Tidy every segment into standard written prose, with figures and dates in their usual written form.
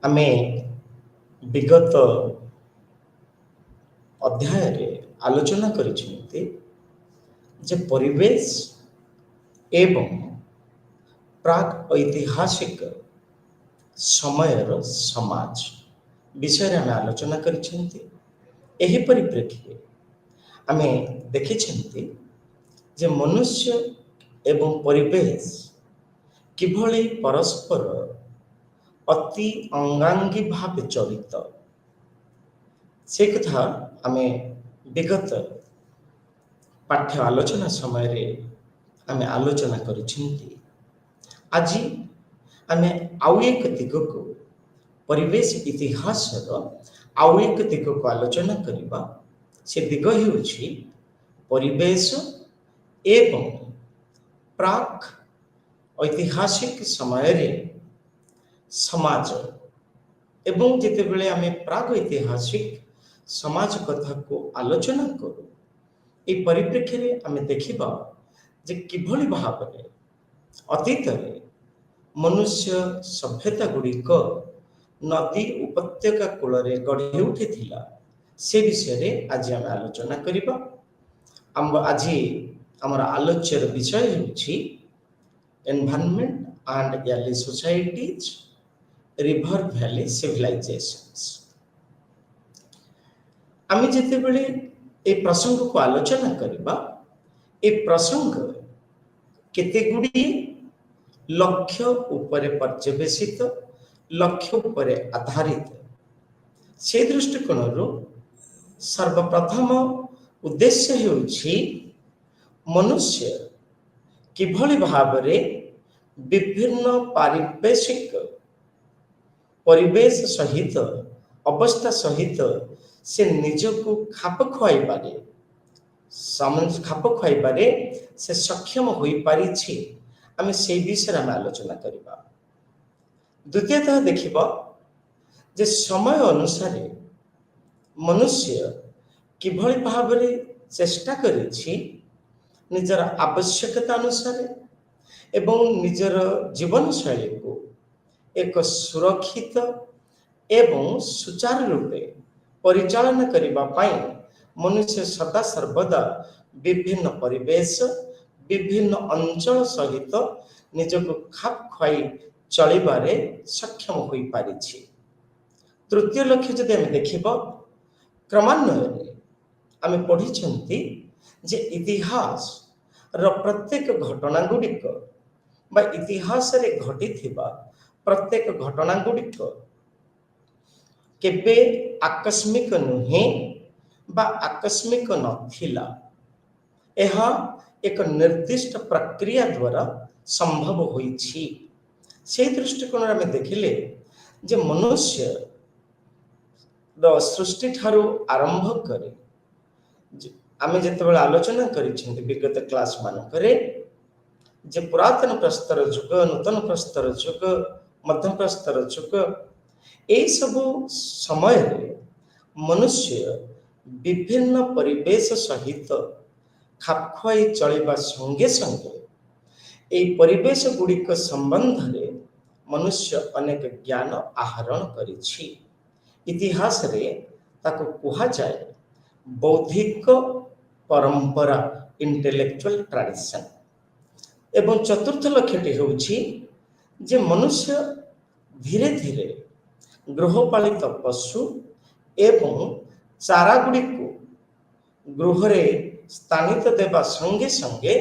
ଆମେ ବିଗତ ଅଧ୍ୟାୟରେ ଆଲୋଚନା କରିଛନ୍ତି ଯେ ପରିବେଶ ଏବଂ ପ୍ରାକ୍ ଐତିହାସିକ ସମୟର ସମାଜ ବିଷୟରେ ଆମେ ଆଲୋଚନା କରିଛନ୍ତି। ଏହି ପରିପ୍ରେକ୍ଷୀରେ ଆମେ ଦେଖିଛନ୍ତି ଯେ ମନୁଷ୍ୟ ଏବଂ ପରିବେଶ କିଭଳି ପରସ୍ପର ଅତି ଅଙ୍ଗାଙ୍ଗୀ ଭାବେ ଜଡ଼ିତ, ସେ କଥା ଆମେ ବିଗତ ପାଠ୍ୟ ଆଲୋଚନା ସମୟରେ ଆମେ ଆଲୋଚନା କରିଛନ୍ତି। ଆଜି ଆମେ ଆଉ ଏକ ଦିଗକୁ, ପରିବେଶ ଇତିହାସର ଆଉ ଏକ ଦିଗକୁ ଆଲୋଚନା କରିବା। ସେ ଦିଗ ହେଉଛି ପରିବେଶ ଏବଂ ପ୍ରାକ୍ ଐତିହାସିକ ସମୟରେ ସମାଜ। ଏବଂ ଯେତେବେଳେ ଆମେ ପ୍ରାକ୍ ଐତିହାସିକ ସମାଜ କଥାକୁ ଆଲୋଚନା କରୁ, ଏହି ପରିପ୍ରେକ୍ଷୀରେ ଆମେ ଦେଖିବା ଯେ କିଭଳି ଭାବରେ ଅତୀତରେ ମନୁଷ୍ୟ ସଭ୍ୟତା ଗୁଡ଼ିକ ନଦୀ ଉପତ୍ୟକା କୂଳରେ ଗଢ଼ି ଉଠିଥିଲା, ସେ ବିଷୟରେ ଆଜି ଆମେ ଆଲୋଚନା କରିବା। ଆଜି ଆମର ଆଲୋଚ୍ୟର ବିଷୟ ହେଉଛି environment and valley societies, river valley civilisations. ଆମେ ଯେତେବେଳେ ଏ ପ୍ରସଙ୍ଗକୁ ଆଲୋଚନା କରିବା, ଏ ପ୍ରସଙ୍ଗ କେତେ ଗୁଡ଼ିଏ ଲକ୍ଷ୍ୟ ଉପରେ ପର୍ଯ୍ୟବେସିତ, ଲକ୍ଷ୍ୟ ଉପରେ ଆଧାରିତ। ସେ ଦୃଷ୍ଟିକୋଣରୁ ସର୍ବପ୍ରଥମ ଉଦ୍ଦେଶ୍ୟ ହେଉଛି ମନୁଷ୍ୟ କିଭଳି ଭାବରେ ବିଭିନ୍ନ ପାରିବେଶିକ ପରିବେଶ ସହିତ, ଅବସ୍ଥା ସହିତ ସେ ନିଜକୁ ଖାପ ଖୁଆଇବାରେ ସେ ସକ୍ଷମ ହୋଇପାରିଛି, ଆମେ ସେହି ବିଷୟରେ ଆମେ ଆଲୋଚନା କରିବା। ଦ୍ୱିତୀୟତଃ ଦେଖିବା ଯେ ସମୟ ଅନୁସାରେ ମନୁଷ୍ୟ କିଭଳି ଭାବରେ ଚେଷ୍ଟା କରିଛି ନିଜର ଆବଶ୍ୟକତା ଅନୁସାରେ ଏବଂ ନିଜର ଜୀବନଶୈଳୀକୁ ଏକ ସୁରକ୍ଷିତ ଏବଂ ସୁଚାରୁ ରୂପେ ପରିଚାଳନା କରିବା ପାଇଁ ମନୁଷ୍ୟ ସଦାସର୍ବଦା ବିଭିନ୍ନ ପରିବେଶ, ବିଭିନ୍ନ ଅଞ୍ଚଳ ସହିତ ନିଜକୁ ଖାପ ଖୁଆଇ ଚଳିବାରେ ସକ୍ଷମ ହୋଇପାରିଛି। ତୃତୀୟ ଲକ୍ଷ୍ୟ ଯଦି ଆମେ ଦେଖିବା, କ୍ରମାନ୍ୱୟରେ ଆମେ ପଢ଼ିଛନ୍ତି ଯେ ଇତିହାସର ପ୍ରତ୍ୟେକ ଘଟଣା ଗୁଡ଼ିକ ବା ଇତିହାସରେ ଘଟିଥିବା ପ୍ରତ୍ୟେକ ଘଟଣା ଗୁଡ଼ିକ କେବେ ଆକସ୍ମିକ ନୁହେଁ ବା ଆକସ୍ମିକ ନଥିଲା। ଏହା ଏକ ନିର୍ଦ୍ଦିଷ୍ଟ ପ୍ରକ୍ରିୟା ଦ୍ୱାରା ସମ୍ଭବ ହୋଇଛି। ସେହି ଦୃଷ୍ଟିକୋଣରେ ଆମେ ଦେଖିଲେ ଯେ ମନୁଷ୍ୟର ସୃଷ୍ଟି ଠାରୁ ଆରମ୍ଭ କରି ଆମେ ଯେତେବେଳେ ଆଲୋଚନା କରିଛନ୍ତି ବିଗତ କ୍ଲାସ ମାନଙ୍କରେ ଯେ ପୁରାତନ ପ୍ରସ୍ତର ଯୁଗ, ନୂତନ ପ୍ରସ୍ତର ଯୁଗ, ମଧ୍ୟପ୍ରସ୍ତର ଯୁଗ, ଏହିସବୁ ସମୟରେ ମନୁଷ୍ୟ ବିଭିନ୍ନ ପରିବେଶ ସହିତ ଖାପ ଖୁଆଇ ଚଳିବା ସଙ୍ଗେ ସଙ୍ଗେ ଏହି ପରିବେଶ ଗୁଡ଼ିକ ସମ୍ବନ୍ଧରେ ମନୁଷ୍ୟ ଅନେକ ଜ୍ଞାନ ଆହରଣ କରିଛି। ଇତିହାସରେ ତାକୁ କୁହାଯାଏ ବୌଦ୍ଧିକ ପରମ୍ପରା, ଇଣ୍ଟେଲେକ୍ଚୁଆଲ ଟ୍ରାଡିସନ। ଏବଂ ଚତୁର୍ଥ ଲକ୍ଷ୍ୟଟି ହେଉଛି ଯେ ମନୁଷ୍ୟ ଧୀରେ ଧୀରେ ଗୃହପାଳିତ ପଶୁ ଏବଂ ଚାରା ଗୁଡ଼ିକୁ ଗୃହରେ ସ୍ଥାନିତ ଦେବା ସଙ୍ଗେ ସଙ୍ଗେ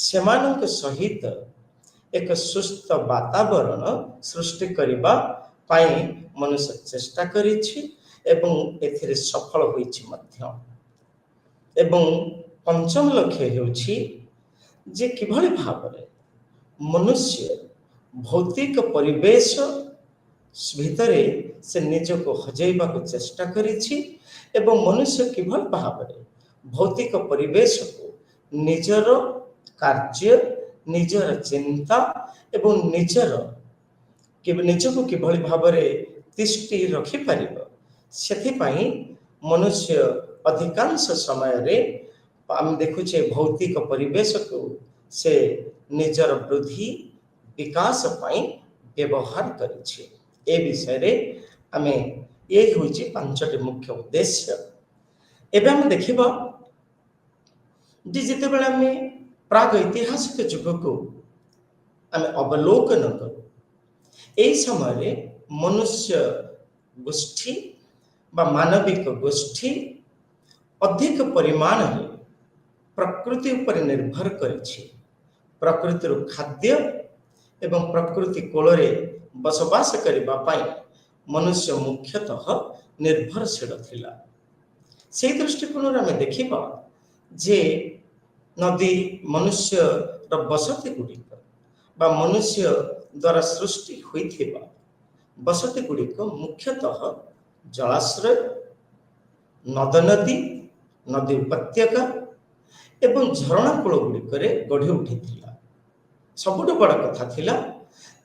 ସେମାନଙ୍କ ସହିତ ଏକ ସୁସ୍ଥ ବାତାବରଣ ସୃଷ୍ଟି କରିବା ପାଇଁ ମନୁଷ୍ୟ ଚେଷ୍ଟା କରିଛି ଏବଂ ଏଥିରେ ସଫଳ ହୋଇଛି ମଧ୍ୟ। ଏବଂ ପଞ୍ଚମ ଲକ୍ଷ୍ୟ ହେଉଛି ଯେ କିଭଳି ଭାବରେ ମନୁଷ୍ୟ ଭୌତିକ ପରିବେଶ ଭିତରେ ସେ ନିଜକୁ ହଜେଇବାକୁ ଚେଷ୍ଟା କରିଛି ଏବଂ ମନୁଷ୍ୟ କିଭଳି ଭାବରେ ଭୌତିକ ପରିବେଶକୁ ନିଜର କାର୍ଯ୍ୟ, ନିଜର ଚିନ୍ତା ଏବଂ ନିଜକୁ କିଭଳି ଭାବରେ ତିଷ୍ଠି ରଖିପାରିବ, ସେଥିପାଇଁ ମନୁଷ୍ୟ ଅଧିକାଂଶ ସମୟରେ ଆମେ ଦେଖୁଛେ ଭୌତିକ ପରିବେଶକୁ ସେ ନିଜର ବୃଦ୍ଧି ବିକାଶ ପାଇଁ ବ୍ୟବହାର କରିଛି। ए विषय रे आमे ये होची पांचटी मुख्य उद्देश्य। एबे हम देखिबा जे जेतेबेले आमे प्राग ऐतिहासिक जुग को आमे अवलोकन करू एई समय रे मनुष्य गोष्ठी बा मानविक गोष्ठी अधिक परिमाण में प्रकृति उपर निर्भर करिछि। प्रकृतिर खाद्य एवं प्रकृति कोଳରେ बसवास करबा पाई मनुष्य मुख्यतः निर्भरशील थिला। से दृष्टिकोण आम देखा जे नदी मनुष्य बसति गुड़िक बा मनुष्य द्वारा सृष्टि होइथिबा बसति गुड़िक मुख्यतः जलाश्रय, नद नदी, नदी उपत्यका एवं झरणा कूल गुड़िक गढ़ी उठी थिला। सबुठ बड़ कथा थिला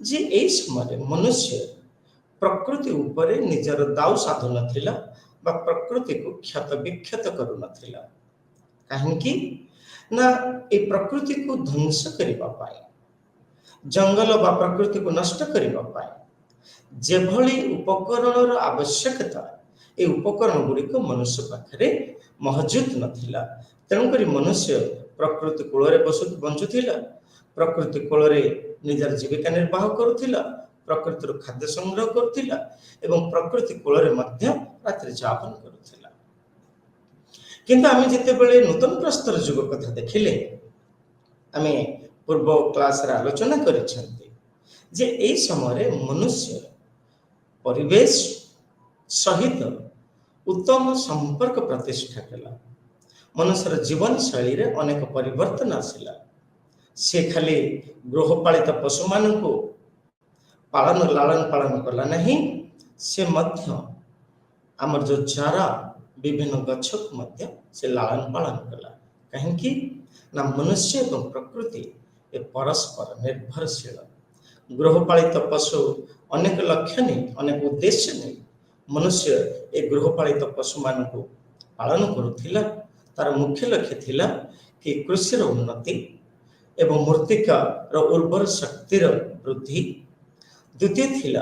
जे एई समय मनुष्य प्रकृति उपरे निजर दाऊ साधु नथिला बा प्रकृति को क्षत विक्षत करू नथिला। काहेकि ना ए प्रकृति को ध्वंस करिबा पाए जंगल बा प्रकृति को नष्ट करिबा पाए जेभली उपकरणर आवश्यकता ए उपकरण गुड़िक मनुष्य पाखरे मौजूद नथिला। तेणुकरी मनुष्य प्रकृति कूଳରେ बंचुथिला, प्रकृति कूଳରେ निजर जीविका निर्वाह करुथिला, प्रकृतिर खाद्य संग्रह करुथिला एवं प्रकृति कूଳରେ मध्य रात्रि जापन करुथिला। किंतु आमे जेतेबेले नूतन प्रस्तर जुग कथा देखिले आमे पूर्व क्लास रे आलोचना करिसेंती जे एई समय मनुष्य परिवेश सहित उत्तम संपर्क प्रतिष्ठा कला। मनुष्यर जीवन शैली रे अनेक परिवर्तन आसिला। से खाली गृहपालित पशु मान को पालन लालन पालन कला नहीं, से मध्य आमर जो चारा विभिन्न गछ को मध्य से लालन पालन कला। कहीं ना मनुष्य एवं प्रकृति ए परस्पर निर्भरशील। गृहपालित पशु अनेक लक्ष्य नहीं, अनेक उद्देश्य नहीं मनुष्य ए गृहपालित पशु मान को पालन करुथिला। तार मुख्य लक्ष्य थिला कि कृषि उन्नति एवं मूर्तिका उर्वर शक्तिर वृद्धि। द्वितीय थिला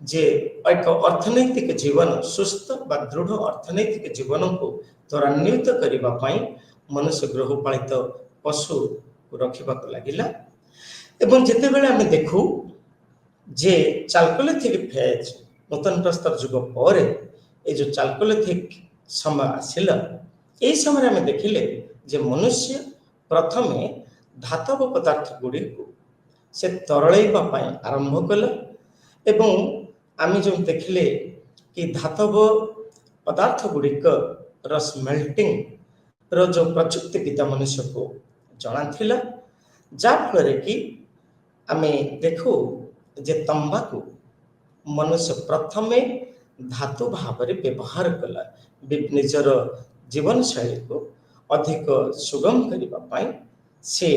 जे एक अर्थनैतिक जीवन सुस्थ बा दृढ़ अर्थनैतिक जीवन को त्वरान्वित करबा पाई मनुष्य गृहपालित पशु को रखिबा को लागिला। एवं जेतेबेले आमे देखू जे चाल्कोलिथिक फेज नूतन प्रस्तर जुग पर ए जो चाल्कोलिथिक समय आसिला एई समय आमे देखिले जे मनुष्य प्रथमे धातव पदार्थ गुड़ी को से तरलैबा पाई आरंभ कला। एवं आमे जो देखिले कि धातव पदार्थ गुड़िक स्मेल्टिंग रो जो प्रचुक्ति विद्या मनुष्य को जଣା थिला, जा फल कि आमे देखू जे तंबा को मनुष्य प्रथमे धातु भाव में व्यवहार कला। निजर जीवन शैली को अधिक सुगम करबा पाई से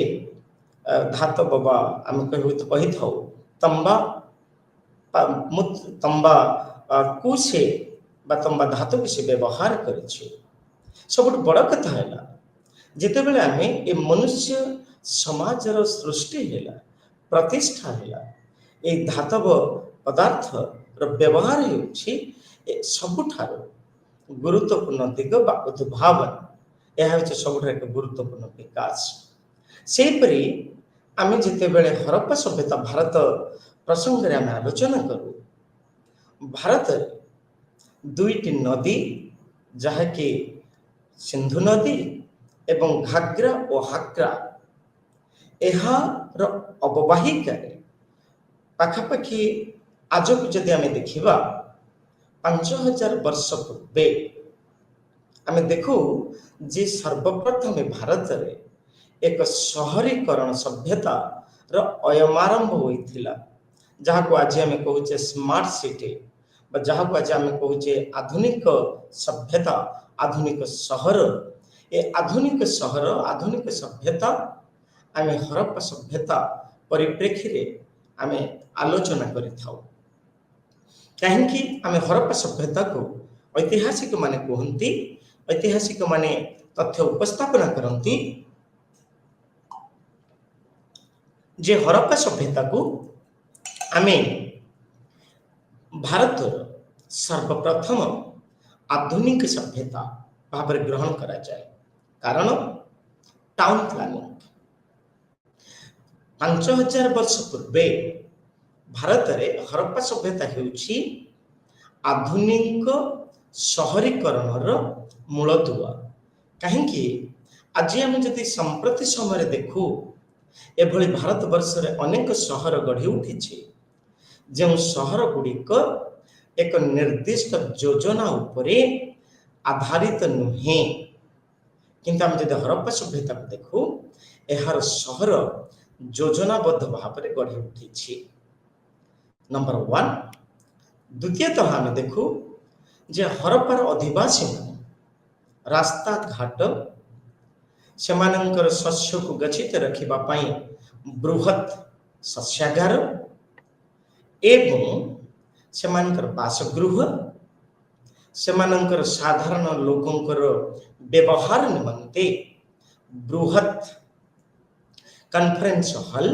धातव बा आम कही था तंबा तंबा को से तंबा धातु को से व्यवहार करिछि। सबुठ बड़ कथा है जितेबेले आमे ए मनुष्य समाजर सृष्टि हैला प्रतिष्ठा हैला ए धातव पदार्थ व्यवहार होछि सबुठार गुरुत्वपूर्ण दिग बा उद्भावन। यह होछि सबुठार एक गुरुत्वपूर्ण विकास। सेपरि आमे जितेबेले हरप्पा सभ्यता भारत प्रसंग रे आमे आलोचना करू, भारत दुईटी नदी जहा कि सिंधु नदी एवं घाग्रा और हाग्रा एहार अववाहिका पाखापाखि आज को जदि आमे देखिबा 5000 वर्ष पूर्वे आमे देखू जे सर्वप्रथम भारत रे एक शहरीकरण सभ्यता रो अयमारंभ होइथिला, जहा को आज आमे कहूचे स्मार्ट सिटी बा जहा को आज आमे कहूचे आधुनिक सभ्यता आधुनिक शहर। ए आधुनिक शहर आधुनिक सभ्यता आमे हरप्पा सभ्यता परिप्रेक्षी रे आमे आलोचना करिथाउ। कहीं आमे हरप्पा सभ्यता को ऐतिहासिक माने कहती, ऐतिहासिक माने तथ्य उपस्थापना करती जे हरप्पा सभ्यता को आमे ଭାରତର ସର୍ବପ୍ରଥମ ଆଧୁନିକ ସଭ୍ୟତା ଭାବରେ ଗ୍ରହଣ କରାଯାଏ। କାରଣ ଟାଉନ ପ୍ଲାନିଂ 5000 ବର୍ଷ ପୂର୍ବେ ଭାରତରେ ହରପ୍ପା ସଭ୍ୟତା ହେଉଛି ଆଧୁନିକ ସହରୀକରଣର ମୂଳଦୁଆ। କାହିଁକି ଆଜି ଆମେ ଯଦି ସମ୍ପ୍ରତି ସମୟରେ ଦେଖୁ ଏଭଳି ଭାରତବର୍ଷରେ ଅନେକ ସହର ଗଢ଼ି ଉଠିଛି, ଯେଉଁ ସହର ଗୁଡ଼ିକ ଏକ ନିର୍ଦ୍ଦିଷ୍ଟ ଯୋଜନା ଉପରେ ଆଧାରିତ ନୁହେଁ। କିନ୍ତୁ ଆମେ ଯଦି ହରପ୍ପା ସଭ୍ୟତାକୁ ଦେଖୁ ଏହାର ସହର ଯୋଜନାବଦ୍ଧ ଭାବରେ ଗଢ଼ି ଉଠିଛି। ନମ୍ବର 1। ଦ୍ୱିତୀୟତଃ ଆମେ ଦେଖୁ ଯେ ହରପ୍ପାର ଅଧିବାସୀମାନେ ରାସ୍ତାଘାଟ, ସେମାନଙ୍କର ଶସ୍ୟକୁ ଗଚ୍ଛିତ ରଖିବା ପାଇଁ ବୃହତ୍ ଶସ୍ୟାଗାର ଏବଂ ସେମାନଙ୍କର ବାସଗୃହ, ସେମାନଙ୍କର ସାଧାରଣ ଲୋକଙ୍କର ବ୍ୟବହାର ନିମନ୍ତେ ବୃହତ୍ କନଫରେନ୍ସ ହଲ୍,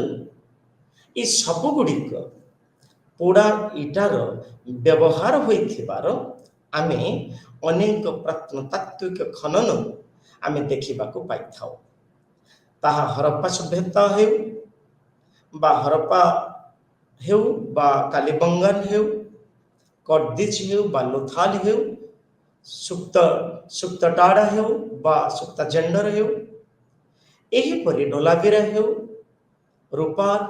ଏ ସବୁଗୁଡ଼ିକ ପୋଡ଼ା ଇଟାର ବ୍ୟବହାର ହୋଇଥିବାର ଆମେ ଅନେକ ପ୍ରତ୍ନତାତ୍ତ୍ୱିକ ଖନନରୁ ଆମେ ଦେଖିବାକୁ ପାଇଥାଉ। ତାହା ହରପ୍ପା ସଭ୍ୟତା ହେଉ ବା ହରପ୍ପା ହେଉ ବା କାଲିବଙ୍ଗନ ହେଉ, କର୍ଦ୍ଦିଜ ହେଉ ବା ଲୋଥାଲ ହେଉ, ସୁକ୍ତଟାଡା ହେଉ ବା ସୁକ୍ତାଜେଣ୍ଡର ହେଉ, ଏହିପରି ଡୋଲାବିରା ହେଉ, ରୂପାର,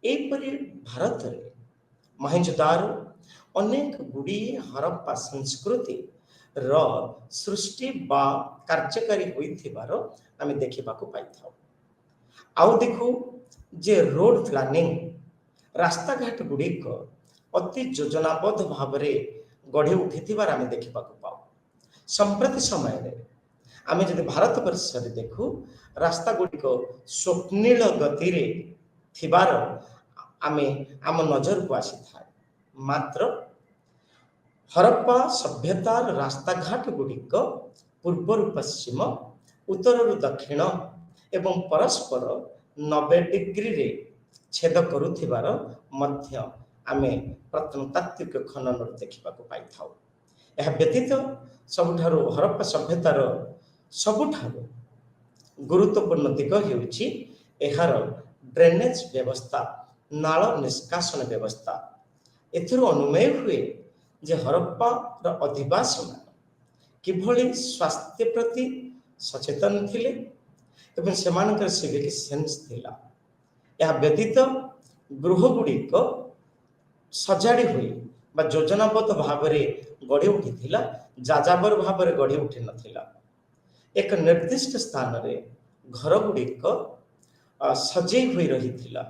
ଏହିପରି ଭାରତରେ ମହେଞ୍ଜୋଦାରୋ ଅନେକ ଗୁଡ଼ିଏ ହରପ୍ପା ସଂସ୍କୃତିର ସୃଷ୍ଟି ବା କାର୍ଯ୍ୟକାରୀ ହୋଇଥିବାର ଆମେ ଦେଖିବାକୁ ପାଇଥାଉ। ଆଉ ଦେଖୁ ଯେ ରୋଡ ପ୍ଲାନିଂ, ରାସ୍ତାଘାଟ ଗୁଡ଼ିକ ଅତି ଯୋଜନାବଦ୍ଧ ଭାବରେ ଗଢ଼ି ଉଠିଥିବାର ଆମେ ଦେଖିବାକୁ ପାଉ। ସମ୍ପ୍ରତି ସମୟରେ ଆମେ ଯଦି ଭାରତବର୍ଷରେ ଦେଖୁ ରାସ୍ତା ଗୁଡ଼ିକ ସ୍ୱପ୍ନିଳ ଗତିରେ ଥିବାର ଆମେ ଆମ ନଜରକୁ ଆସିଥାଏ। ମାତ୍ର ହରପ୍ପା ସଭ୍ୟତାର ରାସ୍ତାଘାଟ ଗୁଡ଼ିକ ପୂର୍ବରୁ ପଶ୍ଚିମ, ଉତ୍ତରରୁ ଦକ୍ଷିଣ ଏବଂ ପରସ୍ପର 90 ଡିଗ୍ରୀରେ ଛେଦ କରୁଥିବାର ମଧ୍ୟ ଆମେ ପ୍ରତ୍ନତାତ୍ତ୍ୱିକ ଖନନରୁ ଦେଖିବାକୁ ପାଇଥାଉ। ଏହା ବ୍ୟତୀତ ସବୁଠାରୁ ହରପ୍ପା ସଭ୍ୟତାର ସବୁଠାରୁ ଗୁରୁତ୍ୱପୂର୍ଣ୍ଣ ଦିଗ ହେଉଛି ଏହାର ଡ୍ରେନେଜ ବ୍ୟବସ୍ଥା, ନାଳ ନିଷ୍କାସନ ବ୍ୟବସ୍ଥା। ଏଥିରୁ ଅନୁମେୟ ହୁଏ ଯେ ହରପ୍ପାର ଅଧିବାସୀମାନେ କିଭଳି ସ୍ୱାସ୍ଥ୍ୟ ପ୍ରତି ସଚେତନ ଥିଲେ ଏବଂ ସେମାନଙ୍କର ସିଭିକ ସେନ୍ସ ଥିଲା। ଏହା ବ୍ୟତୀତ ଗୃହଗୁଡ଼ିକ ସଜାଡ଼ି ହୋଇ ବା ଯୋଜନାବଦ୍ଧ ଭାବରେ ଗଢ଼ି ଉଠିଥିଲା, ଯାଯାବର ଭାବରେ ଗଢ଼ି ଉଠି ନଥିଲା। ଏକ ନିର୍ଦ୍ଦିଷ୍ଟ ସ୍ଥାନରେ ଘରଗୁଡ଼ିକ ସଜେଇ ହୋଇ ରହିଥିଲା।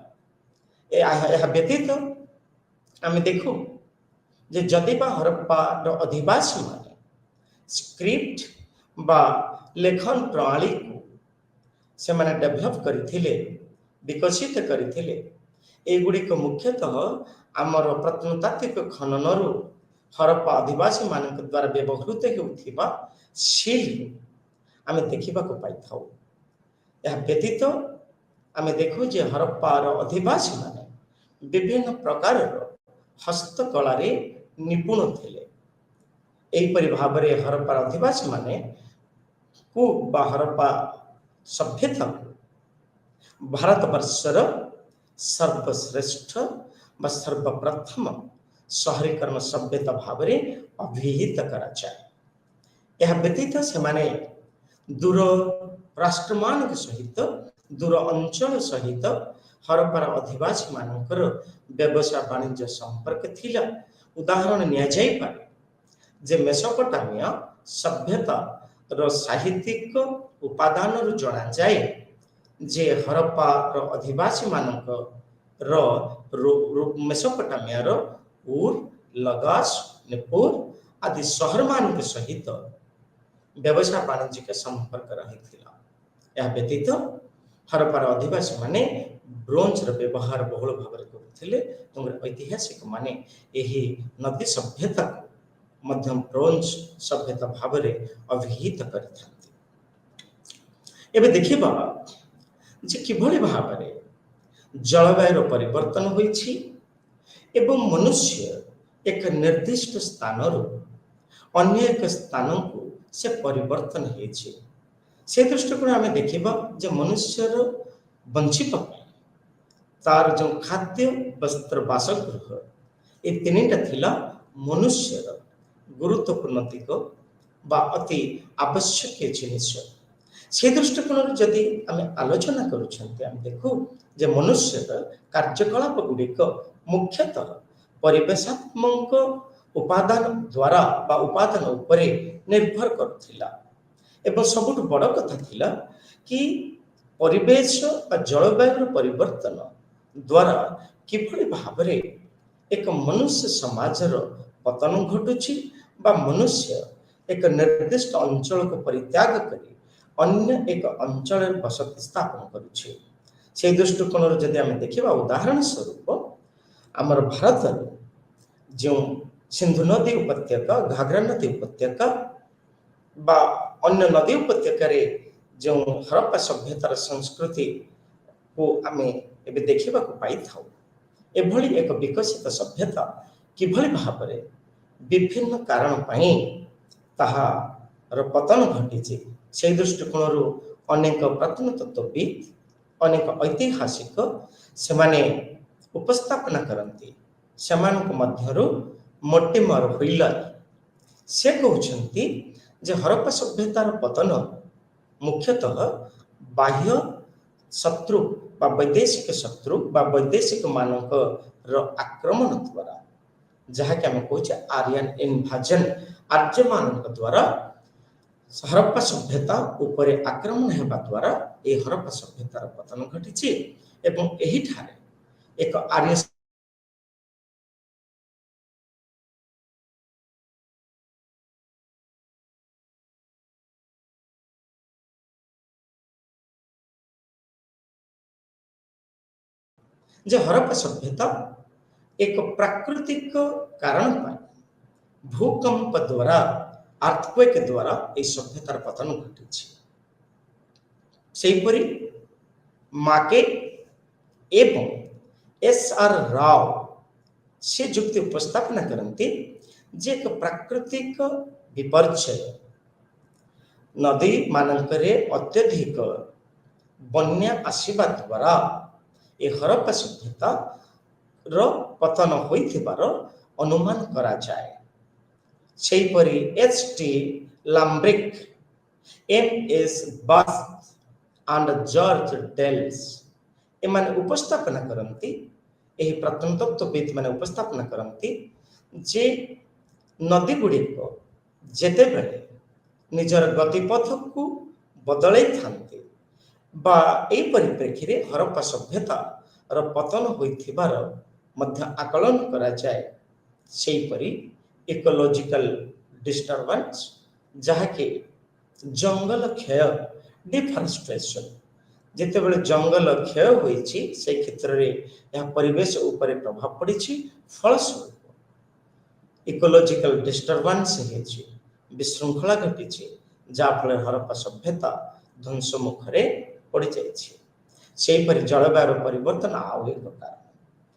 ଏହା ବ୍ୟତୀତ ଆମେ ଦେଖୁ ଯେ ଯଦି ବା ହରପ୍ପାର ଅଧିବାସୀମାନେ ସ୍କ୍ରିପ୍ଟ ବା ଲେଖନ ପ୍ରଣାଳୀକୁ ସେମାନେ ଡେଭଲପ୍ କରିଥିଲେ, ବିକଶିତ କରିଥିଲେ, ଏଗୁଡ଼ିକ ମୁଖ୍ୟତଃ ଆମର ପ୍ରତ୍ନତାତ୍ତ୍ୱିକ ଖନନରୁ ହରପ୍ପା ଅଧିବାସୀମାନଙ୍କ ଦ୍ୱାରା ବ୍ୟବହୃତ ହେଉଥିବା ସିଲ୍ ଆମେ ଦେଖିବାକୁ ପାଇଥାଉ। ଏହା ବ୍ୟତୀତ ଆମେ ଦେଖୁ ଯେ ହରପ୍ପାର ଅଧିବାସୀମାନେ ବିଭିନ୍ନ ପ୍ରକାରର ହସ୍ତକଳାରେ ନିପୁଣ ଥିଲେ। ଏହିପରି ଭାବରେ ହରପ୍ପାର ଅଧିବାସୀମାନେ ବା ହରପ୍ପା ସଭ୍ୟତାକୁ ଭାରତବର୍ଷର ସର୍ବଶ୍ରେଷ୍ଠ ବା ସର୍ବପ୍ରଥମ ସହରୀକରଣ ସଭ୍ୟତା ଭାବରେ ଅଭିହିତ କରାଯାଏ। ଏହା ବ୍ୟତୀତ ସେମାନେ ଦୂର ରାଷ୍ଟ୍ରମାନଙ୍କ ସହିତ, ଦୂର ଅଞ୍ଚଳ ସହିତ ହରପ୍ପାର ଅଧିବାସୀମାନଙ୍କର ବ୍ୟବସାୟ ବାଣିଜ୍ୟ ସମ୍ପର୍କ ଥିଲା। ଉଦାହରଣ ନିଆଯାଇପାରେ ଯେ ମେସୋପୋଟାମିଆ ସଭ୍ୟତାର ସାହିତ୍ୟିକ ଉପାଦାନରୁ ଜଣାଯାଏ ଯେ ହରପ୍ପାର ଅଧିବାସୀମାନଙ୍କର ମେସୋପୋଟାମିଆର ଉର୍, ଲଗାସ, ନିପୁର ଆଦି ସହରମାନଙ୍କ ସହିତ ବ୍ୟବସାୟ ବାଣିଜ୍ୟିକ ସମ୍ପର୍କ ରହିଥିଲା। ଏହା ବ୍ୟତୀତ ହରପ୍ପାର ଅଧିବାସୀମାନେ ବ୍ରୋଞ୍ଜର ବ୍ୟବହାର ବହୁଳ ଭାବରେ କରୁଥିଲେ ଏବଂ ଐତିହାସିକମାନେ ଏହି ନଦୀ ସଭ୍ୟତାକୁ ମଧ୍ୟ ବ୍ରୋଞ୍ଜ ସଭ୍ୟତା ଭାବରେ ଅଭିହିତ କରିଥାନ୍ତି। ଏବେ ଦେଖିବା ଯେ କିଭଳି ଭାବରେ ଜଳବାୟୁର ପରିବର୍ତ୍ତନ ହୋଇଛି ଏବଂ ମନୁଷ୍ୟ ଏକ ନିର୍ଦ୍ଦିଷ୍ଟ ସ୍ଥାନରୁ ଅନ୍ୟ ଏକ ସ୍ଥାନକୁ ସେ ପରିବର୍ତ୍ତନ ହେଇଛି। ସେ ଦୃଷ୍ଟିକୋଣ ଆମେ ଦେଖିବା ଯେ ମନୁଷ୍ୟର ବଞ୍ଚିବା ପାଇଁ ତାର ଯେଉଁ ଖାଦ୍ୟ, ବସ୍ତ୍ର, ବାସଗୃହ ଏ ତିନିଟା ଥିଲା ମନୁଷ୍ୟର ଗୁରୁତ୍ୱପୂର୍ଣ୍ଣ ଦିଗ ବା ଅତି ଆବଶ୍ୟକୀୟ ଜିନିଷ। ସେ ଦୃଷ୍ଟିକୋଣରୁ ଯଦି ଆମେ ଆଲୋଚନା କରୁଛନ୍ତି, ଆମେ ଦେଖୁ ଯେ ମନୁଷ୍ୟର କାର୍ଯ୍ୟକଳାପ ଗୁଡ଼ିକ ମୁଖ୍ୟତଃ ପରିବେଶାତ୍ମକ ଉପାଦାନ ଦ୍ୱାରା ବା ଉପାଦାନ ଉପରେ ନିର୍ଭର କରୁଥିଲା। ଏବଂ ସବୁଠୁ ବଡ଼ କଥା ଥିଲା କି ପରିବେଶ ବା ଜଳବାୟୁର ପରିବର୍ତ୍ତନ ଦ୍ୱାରା କିଭଳି ଭାବରେ ଏକ ମନୁଷ୍ୟ ସମାଜର ପତନ ଘଟୁଛି ବା ମନୁଷ୍ୟ ଏକ ନିର୍ଦ୍ଦିଷ୍ଟ ଅଞ୍ଚଳକୁ ପରିତ୍ୟାଗ କରି ଅନ୍ୟ ଏକ ଅଞ୍ଚଳରେ ବସତି ସ୍ଥାପନ କରୁଛି। ସେହି ଦୃଷ୍ଟିକୋଣରୁ ଯଦି ଆମେ ଦେଖିବା, ଉଦାହରଣ ସ୍ୱରୂପ ଆମର ଭାରତରେ ଯେଉଁ ସିନ୍ଧୁ ନଦୀ ଉପତ୍ୟକା, ଘାଘରା ନଦୀ ଉପତ୍ୟକା ବା ଅନ୍ୟ ନଦୀ ଉପତ୍ୟକାରେ ଯେଉଁ ହରପ୍ପା ସଭ୍ୟତାର ସଂସ୍କୃତିକୁ ଆମେ ଏବେ ଦେଖିବାକୁ ପାଇଥାଉ, ଏଭଳି ଏକ ବିକଶିତ ସଭ୍ୟତା କିଭଳି ଭାବରେ ବିଭିନ୍ନ କାରଣ ପାଇଁ ତାହାର ପତନ ଘଟିଛି, ସେହି ଦୃଷ୍ଟିକୋଣରୁ ଅନେକ ପ୍ରତ୍ନତତ୍ତ୍ୱବିତ୍, ଅନେକ ଐତିହାସିକ ସେମାନେ ଉପସ୍ଥାପନା କରନ୍ତି। ସେମାନଙ୍କ ମଧ୍ୟରୁ ମୋର୍ଟିମର ହୁଇଲର ସେ କହୁଛନ୍ତି ଯେ ହରପ୍ପା ସଭ୍ୟତାର ପତନ ମୁଖ୍ୟତଃ ବାହ୍ୟ ଶତ୍ରୁ ବା ବୈଦେଶିକ ଶତ୍ରୁ ବା ବୈଦେଶିକ ମାନଙ୍କର ଆକ୍ରମଣ ଦ୍ୱାରା, ଯାହାକି ଆମେ କହୁଛେ ଆରିଆନ୍ ଇନଭାଜନ, ଆର୍ଯ୍ୟମାନଙ୍କ ଦ୍ୱାରା ହରପ୍ପା ସଭ୍ୟତା ଉପରେ ଆକ୍ରମଣ ହେବା ଦ୍ୱାରା ଏହି ହରପ୍ପା ସଭ୍ୟତାର ପତନ ଘଟିଛି। ଏବଂ ଏହିଠାରେ ଏକ ଆର୍ୟ ଯେ ହରପ୍ପା ସଭ୍ୟତା ଏକ ପ୍ରାକୃତିକ କାରଣ ପାଇଁ ଭୂକମ୍ପ ଦ୍ୱାରା, ଆର୍ଥକ୍ୱେକ୍ ଦ୍ୱାରା ଏହି ସଭ୍ୟତାର ପତନ ଘଟିଛି। ସେହିପରି ମାକେ ଏବଂ ଏସ୍.ଆର୍. ରାଓ ସେ ଯୁକ୍ତି ଉପସ୍ଥାପନା କରନ୍ତି ଯେ ଏକ ପ୍ରାକୃତିକ ବିପର୍ଯ୍ୟୟ, ନଦୀ ମାନଙ୍କରେ ଅତ୍ୟଧିକ ବନ୍ୟା ଆସିବା ଦ୍ୱାରା ଏ ହରପ୍ପା ସଭ୍ୟତାର ପତନ ହୋଇଥିବାର ଅନୁମାନ କରାଯାଏ। ସେହିପରି ଏଚ୍.ଟି. ଲାମ୍ବ୍ରିକ୍, ଏମ୍.ଏସ୍. ବାଥ୍ ଆଣ୍ଡ ଜର୍ଜ ଡେଲ୍ସ ଏମାନେ ଉପସ୍ଥାପନା କରନ୍ତି, ଏହି ପ୍ରତ୍ନତତ୍ତ୍ୱବିତ୍ ମାନେ ଉପସ୍ଥାପନା କରନ୍ତି ଯେ ନଦୀ ଗୁଡ଼ିକ ଯେତେବେଳେ ନିଜର ଗତିପଥକୁ ବଦଳାଇଥାନ୍ତି ବା ଏହି ପରିପ୍ରେକ୍ଷୀରେ ହରପ୍ପା ସଭ୍ୟତାର ପତନ ହୋଇଥିବାର ମଧ୍ୟ ଆକଳନ କରାଯାଏ। ସେହିପରି ଇକୋଲୋଜିକାଲ ଡିଷ୍ଟର୍ବାନ୍ସ, ଯାହାକି ଜଙ୍ଗଲ କ୍ଷୟ, ଡିଫରେଷ୍ଟ୍ରେସନ, ଯେତେବେଳେ ଜଙ୍ଗଲ କ୍ଷୟ ହୋଇଛି ସେହି କ୍ଷେତ୍ରରେ ଏହା ପରିବେଶ ଉପରେ ପ୍ରଭାବ ପଡ଼ିଛି, ଫଳସ୍ୱରୂପ ଇକୋଲୋଜିକାଲ ଡିଷ୍ଟର୍ବାନ୍ସ ହେଇଛି, ବିଶୃଙ୍ଖଳା ଘଟିଛି, ଯାହାଫଳରେ ହରପ୍ପା ସଭ୍ୟତା ଧ୍ୱଂସ ମୁଖରେ ପଡ଼ିଯାଇଛି। ସେହିପରି ଜଳବାୟୁର ପରିବର୍ତ୍ତନ ଆଉ ଏକ କାରଣ।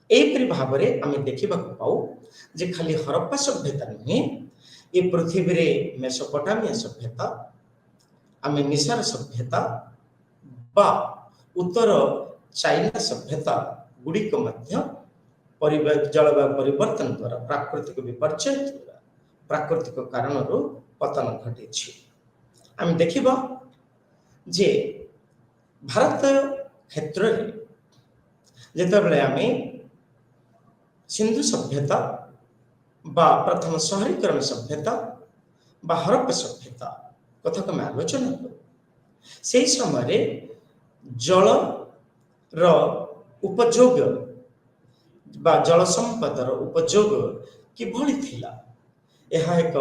ଏହିପରି ଭାବରେ ଆମେ ଦେଖିବାକୁ ପାଉ ଯେ ଖାଲି ହରପ୍ପା ସଭ୍ୟତା ନୁହେଁ, ଏ ପୃଥିବୀରେ ମେସୋପୋଟାମିଆ ସଭ୍ୟତା, ଆମେ ମିଶର ସଭ୍ୟତା ବା ଉତ୍ତର ଚାଇନା ସଭ୍ୟତା ଗୁଡ଼ିକ ମଧ୍ୟ ଜଳବାୟୁ ପରିବର୍ତ୍ତନ ଦ୍ୱାରା, ପ୍ରାକୃତିକ ବିପର୍ଯ୍ୟୟ ଦ୍ୱାରା, ପ୍ରାକୃତିକ କାରଣରୁ ପତନ ଘଟିଛି। ଆମେ ଦେଖିବା ଯେ ଭାରତୀୟ କ୍ଷେତ୍ରରେ ଯେତେବେଳେ ଆମେ ସିନ୍ଧୁ ସଭ୍ୟତା ବା ପ୍ରଥମ ସହରୀକରଣ ସଭ୍ୟତା ବା ହରପ୍ପା ସଭ୍ୟତା କଥାକୁ ଆମେ ଆଲୋଚନା କରୁ, ସେହି ସମୟରେ ଜଳର ଉପଯୋଗ ବା ଜଳ ସମ୍ପଦର ଉପଯୋଗ କିଭଳି ଥିଲା, ଏହା ଏକ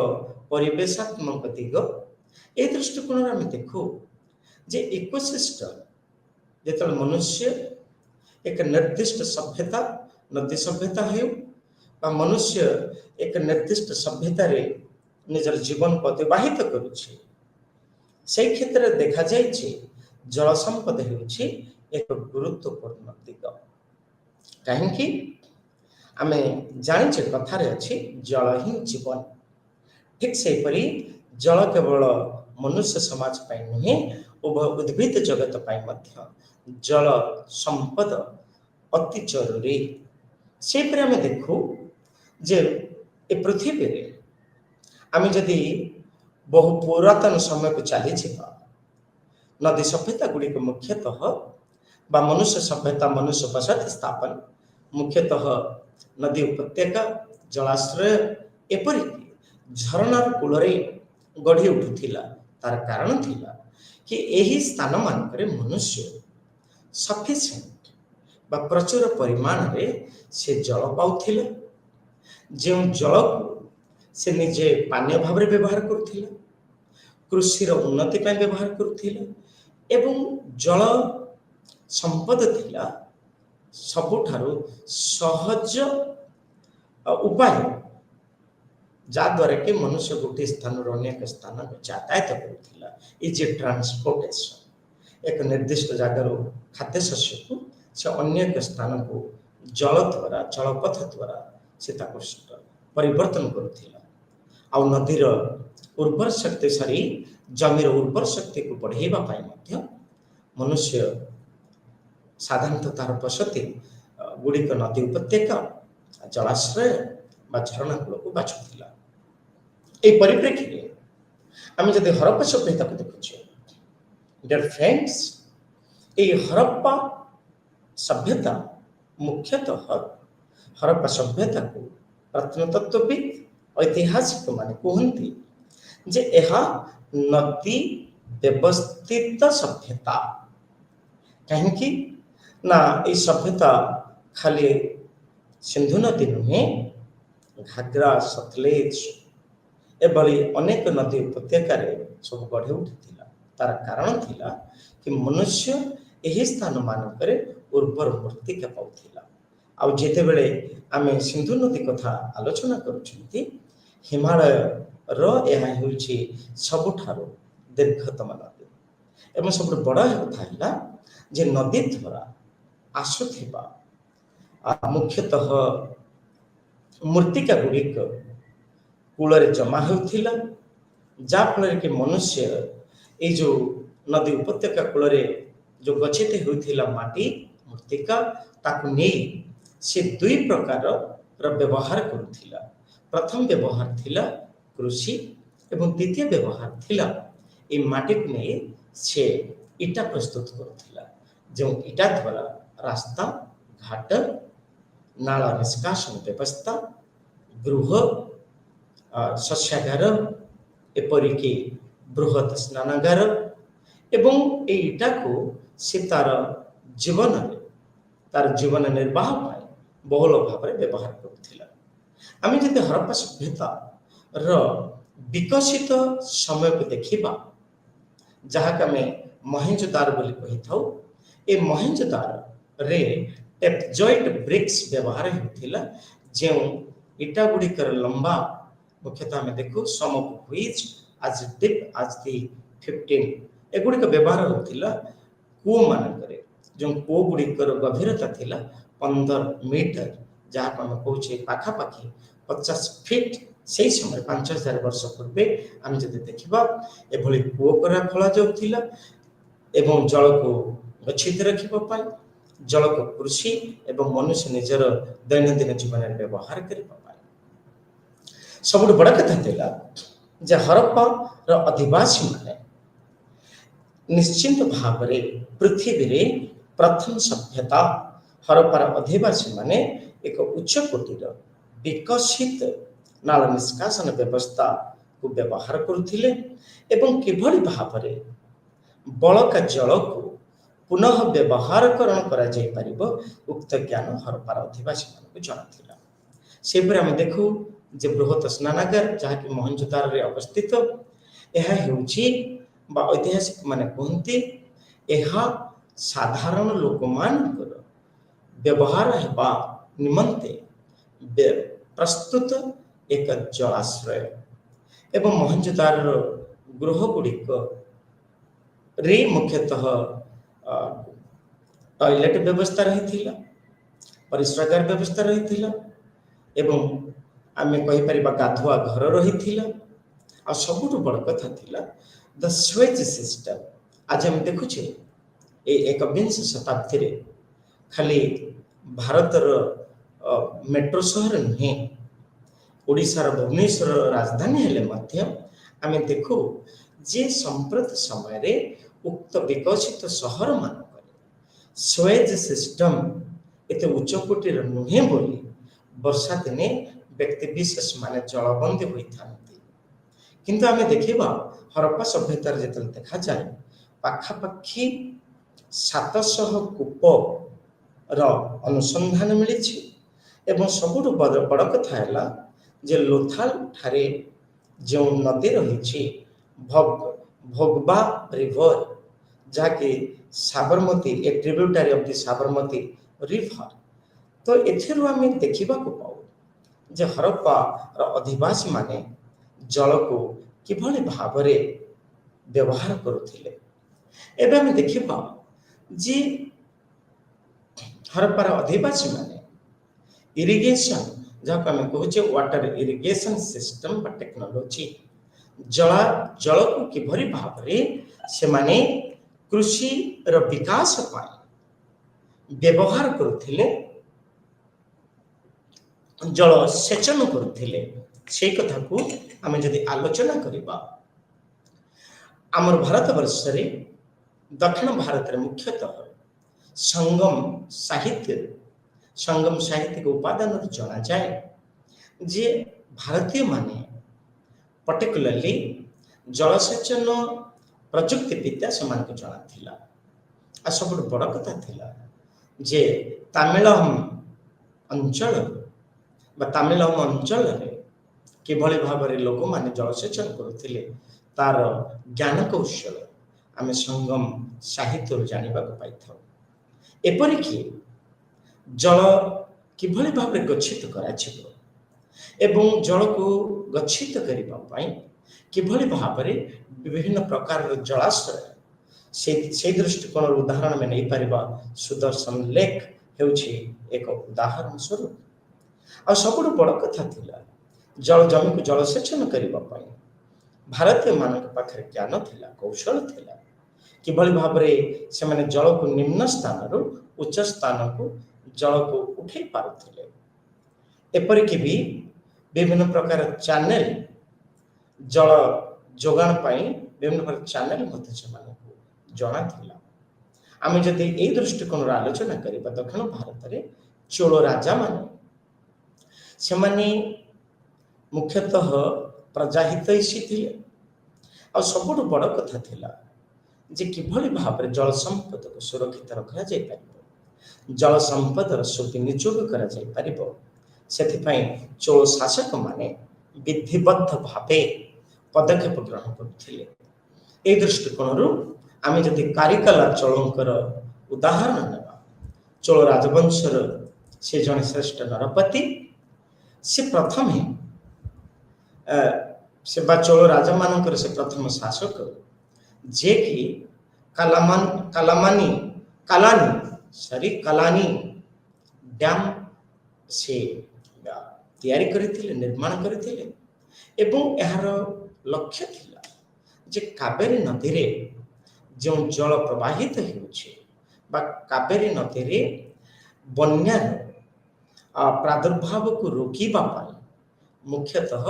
ପରିବେଶାତ୍ମକ ଦିଗ। ଏ ଦୃଷ୍ଟିକୋଣରେ ଆମେ ଦେଖୁ ଯେ ଇକୋସିଷ୍ଟମ, ଯେତେବେଳେ ମନୁଷ୍ୟ ଏକ ନିର୍ଦ୍ଦିଷ୍ଟ ସଭ୍ୟତା, ନଦୀ ସଭ୍ୟତା ହେଉ ବା ମନୁଷ୍ୟ ଏକ ନିର୍ଦ୍ଦିଷ୍ଟ ସଭ୍ୟତାରେ ନିଜର ଜୀବନକୁ ଅତିବାହିତ କରୁଛି, ସେହି କ୍ଷେତ୍ରରେ ଦେଖାଯାଇଛି ଜଳ ସମ୍ପଦ ହେଉଛି ଏକ ଗୁରୁତ୍ୱପୂର୍ଣ୍ଣ ଦିଗ। କାହିଁକି? आमे जानिछे कथारे अछि जल ही जीवन। ठीक सेपरि जल केवल मनुष्य समाज पाई नुहे उभय उद्भिद जगत पाई मध्य जल संपद अति जरूरी। सेपरि आमे देखु जे ए पृथ्वी रे आमे जदि बहु पुरातन समय को चली छिबा नदी सभ्यता गुड़ी को मुख्यतः बा मनुष्य सभ्यता मनुष्य बसति स्थापन मुख्यतः नदी उपत्यका जलाश्रय एपरिक झरनार कूलरे गढ़ी उठुथिला। तार कारण थिला कि एही स्थान मानकरे मनुष्य सफिशिएंट बा प्रचुर परिमाण रे से जल पाउथिला। जो जल को से निजे पानीय भाव व्यवहार करुथिला, कृषिर उन्नति ପାଇଁ व्यवहार करुथिला एवं जल संपद थिला सबुठारु सहज उपाय जाद्वारा कि मनुष्य गोटे स्थान अन्य स्थान यातायात करुथिला। इज ए ट्रांसपोर्टेशन एक निर्दिष्ट जगार खाद्य शस्य को से अन्य एक स्थान को जल द्वारा जलपथ द्वारा से परिवर्तन करुथिला। आ नदीर उर्वर शक्ति सारी जमीर उर्वर शक्ति को बढ़ाइबा पाई मध्य मनुष्य साधारणतः तार बसति गुड़िक नदी उपत्यका जलाश्रय बा झरणा कूल को बाछुथिला। ए परिप्रेक्षी रे आमे जदि हरप्पा सभ्यता को देखुछे डियर फ्रेंड्स, ए हरप्पा सभ्यता मुख्यतः हरप्पा सभ्यता को प्रत्नतत्वविद ऐतिहासिक माने कहती जे यह नदी व्यवस्थित सभ्यता। कहीं ना ये सभ्यता खाली सिंधु नदी नुहे घाघरा सतलेज एभली अनेक नदी उपत्यकार सब गढ़ी उठी। तार कारण थिला कि मनुष्य यही स्थान मानकरे उर्वर मृत्तिका पाउथिला। आउ जेते बेले आमे सिंधु नदी कथा आलोचना करूछंती हिमालय रो यह होउछि सबुठारो दीर्घतम नदी एवं सब बड़ कथा है जे नदी द्वारा आसुथिबा मुख्यतः मृत्तिका गुड़िक कूलरे जमा होउथिला जा फल कि मनुष्य ये जो नदी उपत्यका कूलरे जो गच्छित होउथिला माटी मृत्तिका ताकु नै से दुई प्रकार व्यवहार करुथिला। प्रथम व्यवहार थिला कृषि एवं द्वितीय व्यवहार थिला ए माटी को नै से इटा प्रस्तुत करुथिला। जो इटा द्वारा रास्ता घाट नाला निष्कासन व्यवस्था गृह शस्यागार एपरिकी बृहत स्नानागार एवं ए इटा को से तार जीवन निर्वाह पाए बहुल भाव में व्यवहार करुथिला। आमे जदि हरप्पा सभ्यता रो विकसित समय को देखिबा जहाँ आमे मोहेंजोदारो बोली कहि थाउ ए मोहेंजोदारो रे टेप्जॉइंट ब्रिक्स व्यवहार होथिला। जो इटा गुड़ी कर लंबा मुख्यतः आमे देखु some of which as deep as the 15 एगुड़ी का व्यवहार होथिला कूओ मानकरे जो कूओ गुड़ी कर गभीरता थिला 15 मीटर जहाँ को हम कहूचे पाखा पाखी 50 फीट से समय 5000 वर्ष पूर्वे आम जब देखा एभली कूओ करा खोला जाउथिला एवं जल को गच्छित रखा जल को कृषि एवं मनुष्य निजर दैनंदिन जीवन में व्यवहार करने सब बड़ कथा थिला जे हरप्पा रो अधिवासी माने निश्चिंत भाव रे पृथ्वी रे प्रथम सभ्यता हरप्पार अधिवासी माने एक उच्च कोटिर विकसित नाल निष्कासन व्यवस्था को व्यवहार करुथिले एवं किभली भाव रे बलका जल को पुनः व्यवहार करण करा जाय परिबो उक्त ज्ञान हरप्पार अधिवासी मानक जଣା थिला। सेपरे हम देखू जे बृहत स्नानागार जहाँ कि मोहेंजोदारो रे अवस्थित यह हेउछि बा ऐतिहासिक माने कहंती यह साधारण लोक मानकर व्यवहार हेबा निमंते प्रस्तुत एक जलाश्रय एवं मोहेंजोदारो गृह गुड़िक रे मुख्यतः टॉयलेट व्यवस्था रही परिश्रागार व्यवस्था रही ଏବଂ ଆମେ କହିପାରିବା ଗାଧୁଆ ଘର ରହିଥିଲା। ଆଉ ସବୁଠୁ ବଡ଼ କଥା ଥିଲା ଦ ସୁଏଜ୍ ସିଷ୍ଟମ। ଆଜି ଆମେ ଦେଖୁଛେ ଏ ଏକବିଂଶ ଶତାବ୍ଦୀରେ ଖାଲି ଭାରତର ମେଟ୍ରୋ ସହର ନୁହେଁ, ଓଡ଼ିଶାର ଭୁବନେଶ୍ୱର ରାଜଧାନୀ ହେଲେ ମଧ୍ୟ ଆମେ ଦେଖୁ ଯେ ସମ୍ପ୍ରତି ସମୟରେ ଉକ୍ତ ବିକଶିତ ସହରମାନଙ୍କରେ ସୁଏଜ୍ ସିଷ୍ଟମ ଏତେ ଉଚ୍ଚକୋଟୀର ନୁହେଁ ବୋଲି ବର୍ଷା ଦିନେ ବ୍ୟକ୍ତିବିଶେଷ ମାନେ ଜଳବନ୍ଦୀ ହୋଇଥାନ୍ତି। କିନ୍ତୁ ଆମେ ଦେଖିବା ହରପ୍ପା ସଭ୍ୟତାରେ ଯେତେବେଳେ ଦେଖାଯାଏ ପାଖାପାଖି 700 କୂପର ଅନୁସନ୍ଧାନ ମିଳିଛି। ଏବଂ ସବୁଠୁ ବଡ଼ କଥା ହେଲା ଯେ ଲୋଥାଲ ଠାରେ ଯେଉଁ ନଦୀ ରହିଛି ଭୋଗବା ରିଭର, ଯାହାକି Sabarmati a tributary of the Sabarmati river. ତ ଏଥିରୁ ଆମେ ଦେଖିବାକୁ ପାଉ ଯେ ହରପ୍ପାର ଅଧିବାସୀ ମାନେ ଜଳକୁ କିଭଳି ଭାବରେ ବ୍ୟବହାର କରୁଥିଲେ। ଏବେ ଆମେ ଦେଖିବା ଯେ ହରପ୍ପାର ଅଧିବାସୀ ମାନେ ଇରିଗେସନ, ଯାହାକୁ ଆମେ କହୁଛେ ୱାଟର ଇରିଗେସନ ସିଷ୍ଟମ ବା ଟେକ୍ନୋଲୋଜି, ଜଳକୁ କିଭଳି ଭାବରେ ସେମାନେ କୃଷିର ବିକାଶ ପାଇଁ ବ୍ୟବହାର କରୁଥିଲେ, ଜଳ ସେଚନ କରୁଥିଲେ, ସେଇ କଥାକୁ ଆମେ ଯଦି ଆଲୋଚନା କରିବା, ଆମର ଭାରତବର୍ଷରେ ଦକ୍ଷିଣ ଭାରତରେ ମୁଖ୍ୟତଃ ସଙ୍ଗମ ସାହିତ୍ୟିକ ଉପାଦାନରୁ ଜଣାଯାଏ ଯେ ଭାରତୀୟମାନେ ପର୍ଟିକୁଲାରଲି ଜଳସେଚନ ପ୍ରଯୁକ୍ତି ବିଦ୍ୟା ସେମାନଙ୍କୁ ଜଣାଥିଲା। ଆଉ ସବୁଠୁ ବଡ଼ କଥା ଥିଲା ଯେ ତାମିଲମ ଅଞ୍ଚଳରେ କିଭଳି ଭାବରେ ଲୋକମାନେ ଜଳସେଚନ କରୁଥିଲେ ତାର ଜ୍ଞାନ କୌଶଳ ଆମେ ସଙ୍ଗମ ସାହିତ୍ୟରୁ ଜାଣିବାକୁ ପାଇଥାଉ। ଏପରିକି ଜଳ କିଭଳି ଭାବରେ ଗଚ୍ଛିତ କରାଯିବ ଏବଂ ଜଳକୁ ଗଚ୍ଛିତ କରିବା ପାଇଁ କିଭଳି ଭାବରେ ବିଭିନ୍ନ ପ୍ରକାରର ଜଳାଶୟ, ସେଇ ଦୃଷ୍ଟିକୋଣରୁ ଉଦାହରଣ ଆମେ ନେଇପାରିବା ସୁଦର୍ଶନ ଲେକ୍ ହେଉଛି ଏକ ଉଦାହରଣ ସ୍ୱରୂପ। ଆଉ ସବୁଠୁ ବଡ଼ କଥା ଥିଲା ଜମିକୁ ଜଳସେଚନ କରିବା ପାଇଁ ଭାରତୀୟମାନଙ୍କ ପାଖରେ ଜ୍ଞାନ ଥିଲା, କୌଶଳ ଥିଲା, କିଭଳି ଭାବରେ ସେମାନେ ଜଳକୁ ନିମ୍ନ ସ୍ଥାନରୁ ଉଚ୍ଚ ସ୍ଥାନକୁ ଜଳକୁ ଉଠାଇ ପାରୁଥିଲେ। ଏପରିକି ବି ବିଭିନ୍ନ ପ୍ରକାର ଚ୍ୟାନେଲ, ଜଳ ଯୋଗାଣ ପାଇଁ ବିଭିନ୍ନ ପ୍ରକାର ଚ୍ୟାନେଲ ମଧ୍ୟ ସେମାନଙ୍କୁ ଜଣାଥିଲା। ଆମେ ଯଦି ଏଇ ଦୃଷ୍ଟିକୋଣରୁ ଆଲୋଚନା କରିବା ଦକ୍ଷିଣ ଭାରତରେ ଚୋଳ ରାଜାମାନେ ସେମାନେ ମୁଖ୍ୟତଃ ପ୍ରଜାହିତୈଷୀ ଥିଲେ। ଆଉ ସବୁଠୁ ବଡ଼ କଥା ଥିଲା ଯେ କିଭଳି ଭାବରେ ଜଳ ସମ୍ପଦକୁ ସୁରକ୍ଷିତ ରଖାଯାଇପାରିବ, ଜଳ ସମ୍ପଦର ସୁବିନିଯୋଗ କରାଯାଇପାରିବ, ସେଥିପାଇଁ ଚୋଳ ଶାସକମାନେ ବିଧିବଦ୍ଧ ଭାବେ ପଦକ୍ଷେପ ଗ୍ରହଣ କରୁଥିଲେ। ଏହି ଦୃଷ୍ଟିକୋଣରୁ ଆମେ ଯଦି କାରିକାଲା ଚୋଳଙ୍କର ଉଦାହରଣ ନେବା, ଚୋଳ ରାଜବଂଶର ସେ ଜଣେ ଶ୍ରେଷ୍ଠ ନରପତି। ସେ ପ୍ରଥମେ ସେ ବା ଚୋଳ ରାଜାମାନଙ୍କର ସେ ପ୍ରଥମ ଶାସକ ଯିଏକି କାଲାନି ଡ୍ୟାମ ସେ ତିଆରି କରିଥିଲେ, ନିର୍ମାଣ କରିଥିଲେ। ଏବଂ ଏହାର ଲକ୍ଷ୍ୟ ଥିଲା ଯେ କାବେରୀ ନଦୀରେ ଯେଉଁ ଜଳ ପ୍ରବାହିତ ହେଉଛି ବା କାବେରୀ ନଦୀରେ ବନ୍ୟାର ପ୍ରାଦୁର୍ଭାବକୁ ରୋକିବା ପାଇଁ ମୁଖ୍ୟତଃ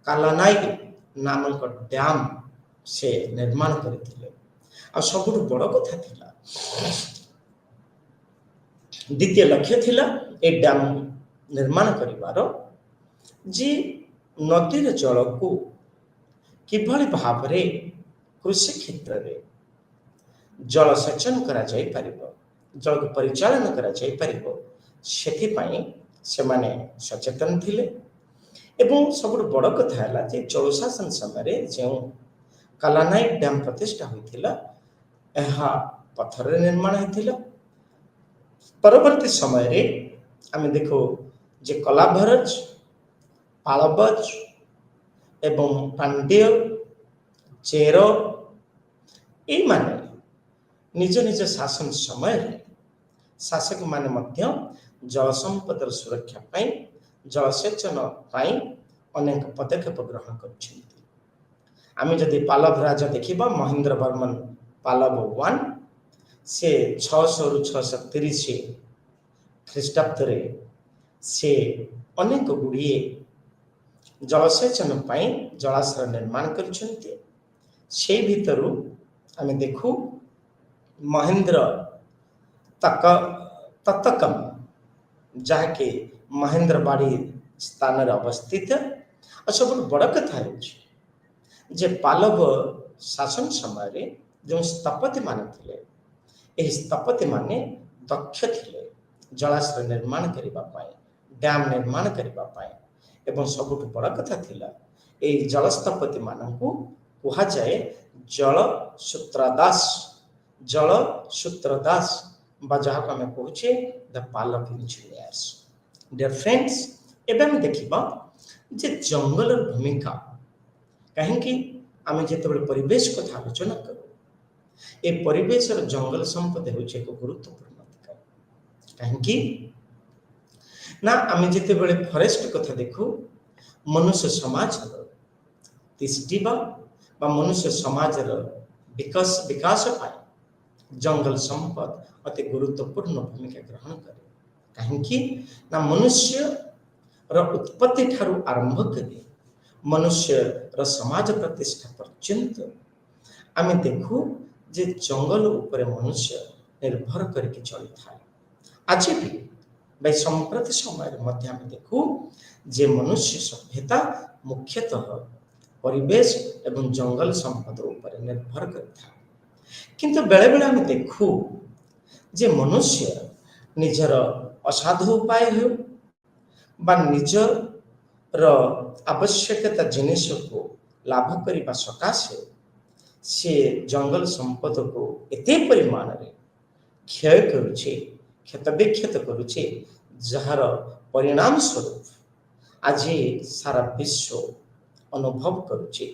କାଲାନାଇ ନାମକ ଡ୍ୟାମ ସେ ନିର୍ମାଣ କରିଥିଲେ। ଆଉ ସବୁଠୁ ବଡ଼ କଥା ଥିଲା, ଦ୍ୱିତୀୟ ଲକ୍ଷ୍ୟ ଥିଲା ଏ ଡ୍ୟାମ ନିର୍ମାଣ କରିବାର ଯେ ନଦୀର ଜଳକୁ କିଭଳି ଭାବରେ କୃଷି କ୍ଷେତ୍ରରେ ଜଳସେଚନ କରାଯାଇପାରିବ, ଜଳକୁ ପରିଚାଳନା କରାଯାଇପାରିବ, ସେଥିପାଇଁ ସେମାନେ ସଚେତନ ଥିଲେ। ଏବଂ ସବୁଠୁ ବଡ଼ କଥା ହେଲା ଯେ ଚୋଳ ଶାସନ ସମୟରେ ଯେଉଁ କାଲାନାଇ ଡ୍ୟାମ ପ୍ରତିଷ୍ଠା ହୋଇଥିଲା ଏହା ପଥରରେ ନିର୍ମାଣ ହୋଇଥିଲା। ପରବର୍ତ୍ତୀ ସମୟରେ ଆମେ ଦେଖୁ ଯେ କଲାଭରଜ, ପାଳବଜ ଏବଂ ପାଣ୍ଡ୍ୟ, ଚେର ଏଇମାନେ ନିଜ ନିଜ ଶାସନ ସମୟରେ ଶାସକମାନେ ମଧ୍ୟ ଜଳ ସମ୍ପଦର ସୁରକ୍ଷା ପାଇଁ ଜଳସେଚନ ପାଇଁ ଅନେକ ପଦକ୍ଷେପ ଗ୍ରହଣ କରିଛନ୍ତି। ଆମେ ଯଦି ପାଲଭ ରାଜ ଦେଖିବା ମହେନ୍ଦ୍ର ବର୍ମନ ପାଲଭ 1 ସେ 600 ରୁ 630 ଖ୍ରୀଷ୍ଟାବ୍ଦରେ ସେ ଅନେକ ଗୁଡ଼ିଏ ଜଳସେଚନ ପାଇଁ ଜଳାଶୟ ନିର୍ମାଣ କରିଛନ୍ତି। ସେଇ ଭିତରୁ ଆମେ ଦେଖୁ ମହେନ୍ଦ୍ର ତତକମ ଯାହାକି ମହେନ୍ଦ୍ରବାଡ଼ି ସ୍ଥାନରେ ଅବସ୍ଥିତ। ଆଉ ସବୁଠୁ ବଡ଼ କଥା ହେଉଛି ଯେ ପାଲବ ଶାସନ ସମୟରେ ଯେଉଁ ସ୍ଥପତିମାନେ ଥିଲେ ଏହି ସ୍ଥପତିମାନେ ଦକ୍ଷ ଥିଲେ ଜଳାଶୟ ନିର୍ମାଣ କରିବା ପାଇଁ, ଡ୍ୟାମ୍ ନିର୍ମାଣ କରିବା ପାଇଁ। ଏବଂ ସବୁଠୁ ବଡ଼ କଥା ଥିଲା ଏହି ଜଳସ୍ଥପତିମାନଙ୍କୁ କୁହାଯାଏ ଜଳ ସୂତ୍ରଦାସ ବା ଯାହାକୁ ଆମେ କହୁଛେ ଦ ପାଲଭ ଇଞ୍ଜିନିୟର୍ସ। ଡିୟର ଫ୍ରେଣ୍ଡସ୍, ଏବେ ଆମେ ଦେଖିବା ଯେ ଜଙ୍ଗଲର ଭୂମିକା କାହିଁକି ଆମେ ଯେତେବେଳେ ପରିବେଶ କଥା ଆଲୋଚନା କରୁ ଏ ପରିବେଶର ଜଙ୍ଗଲ ସମ୍ପଦ ହେଉଛି ଏକ ଗୁରୁତ୍ୱପୂର୍ଣ୍ଣ ଅଧିକାର। କାହିଁକି ନା ଆମେ ଯେତେବେଳେ ଫରେଷ୍ଟ କଥା ଦେଖୁ ମନୁଷ୍ୟ ସମାଜର ତିଷ୍ଠିବା ବା ମନୁଷ୍ୟ ସମାଜର ବିକାଶ ପାଇଁ ଜଙ୍ଗଲ ସମ୍ପଦ ଅତି ଗୁରୁତ୍ୱପୂର୍ଣ୍ଣ ଭୂମିକା ଗ୍ରହଣ କରେ। କାହିଁକି ନା ମନୁଷ୍ୟର ଉତ୍ପତ୍ତି ଠାରୁ ଆରମ୍ଭ କରି ମନୁଷ୍ୟର ସମାଜ ପ୍ରତିଷ୍ଠା ପର୍ଯ୍ୟନ୍ତ ଆମେ ଦେଖୁ ଯେ ଜଙ୍ଗଲ ଉପରେ ମନୁଷ୍ୟ ନିର୍ଭର କରିକି ଚଳିଥାଏ। ଆଜି ବି ସମ୍ପ୍ରତି ସମୟରେ ମଧ୍ୟ ଆମେ ଦେଖୁ ଯେ ମନୁଷ୍ୟ ସଭ୍ୟତା ମୁଖ୍ୟତଃ ପରିବେଶ ଏବଂ ଜଙ୍ଗଲ ସମ୍ପଦ ଉପରେ ନିର୍ଭର କରିଥାଏ। କିନ୍ତୁ ବେଳେବେଳେ ଆମେ ଦେଖୁ ଯେ ମନୁଷ୍ୟ ନିଜର ଅସାଧୁ ଉପାୟ ହେଉ ବା ନିଜର ଆବଶ୍ୟକତା ଜିନିଷକୁ ଲାଭ କରିବା ସକାଶେ ସେ ଜଙ୍ଗଲ ସମ୍ପଦକୁ ଏତେ ପରିମାଣରେ କ୍ଷୟ କରୁଛି, କ୍ଷତବିକ୍ଷତ କରୁଛି, ଯାହାର ପରିଣାମ ସ୍ୱରୂପ ଆଜି ସାରା ବିଶ୍ୱ ଅନୁଭବ କରୁଛି।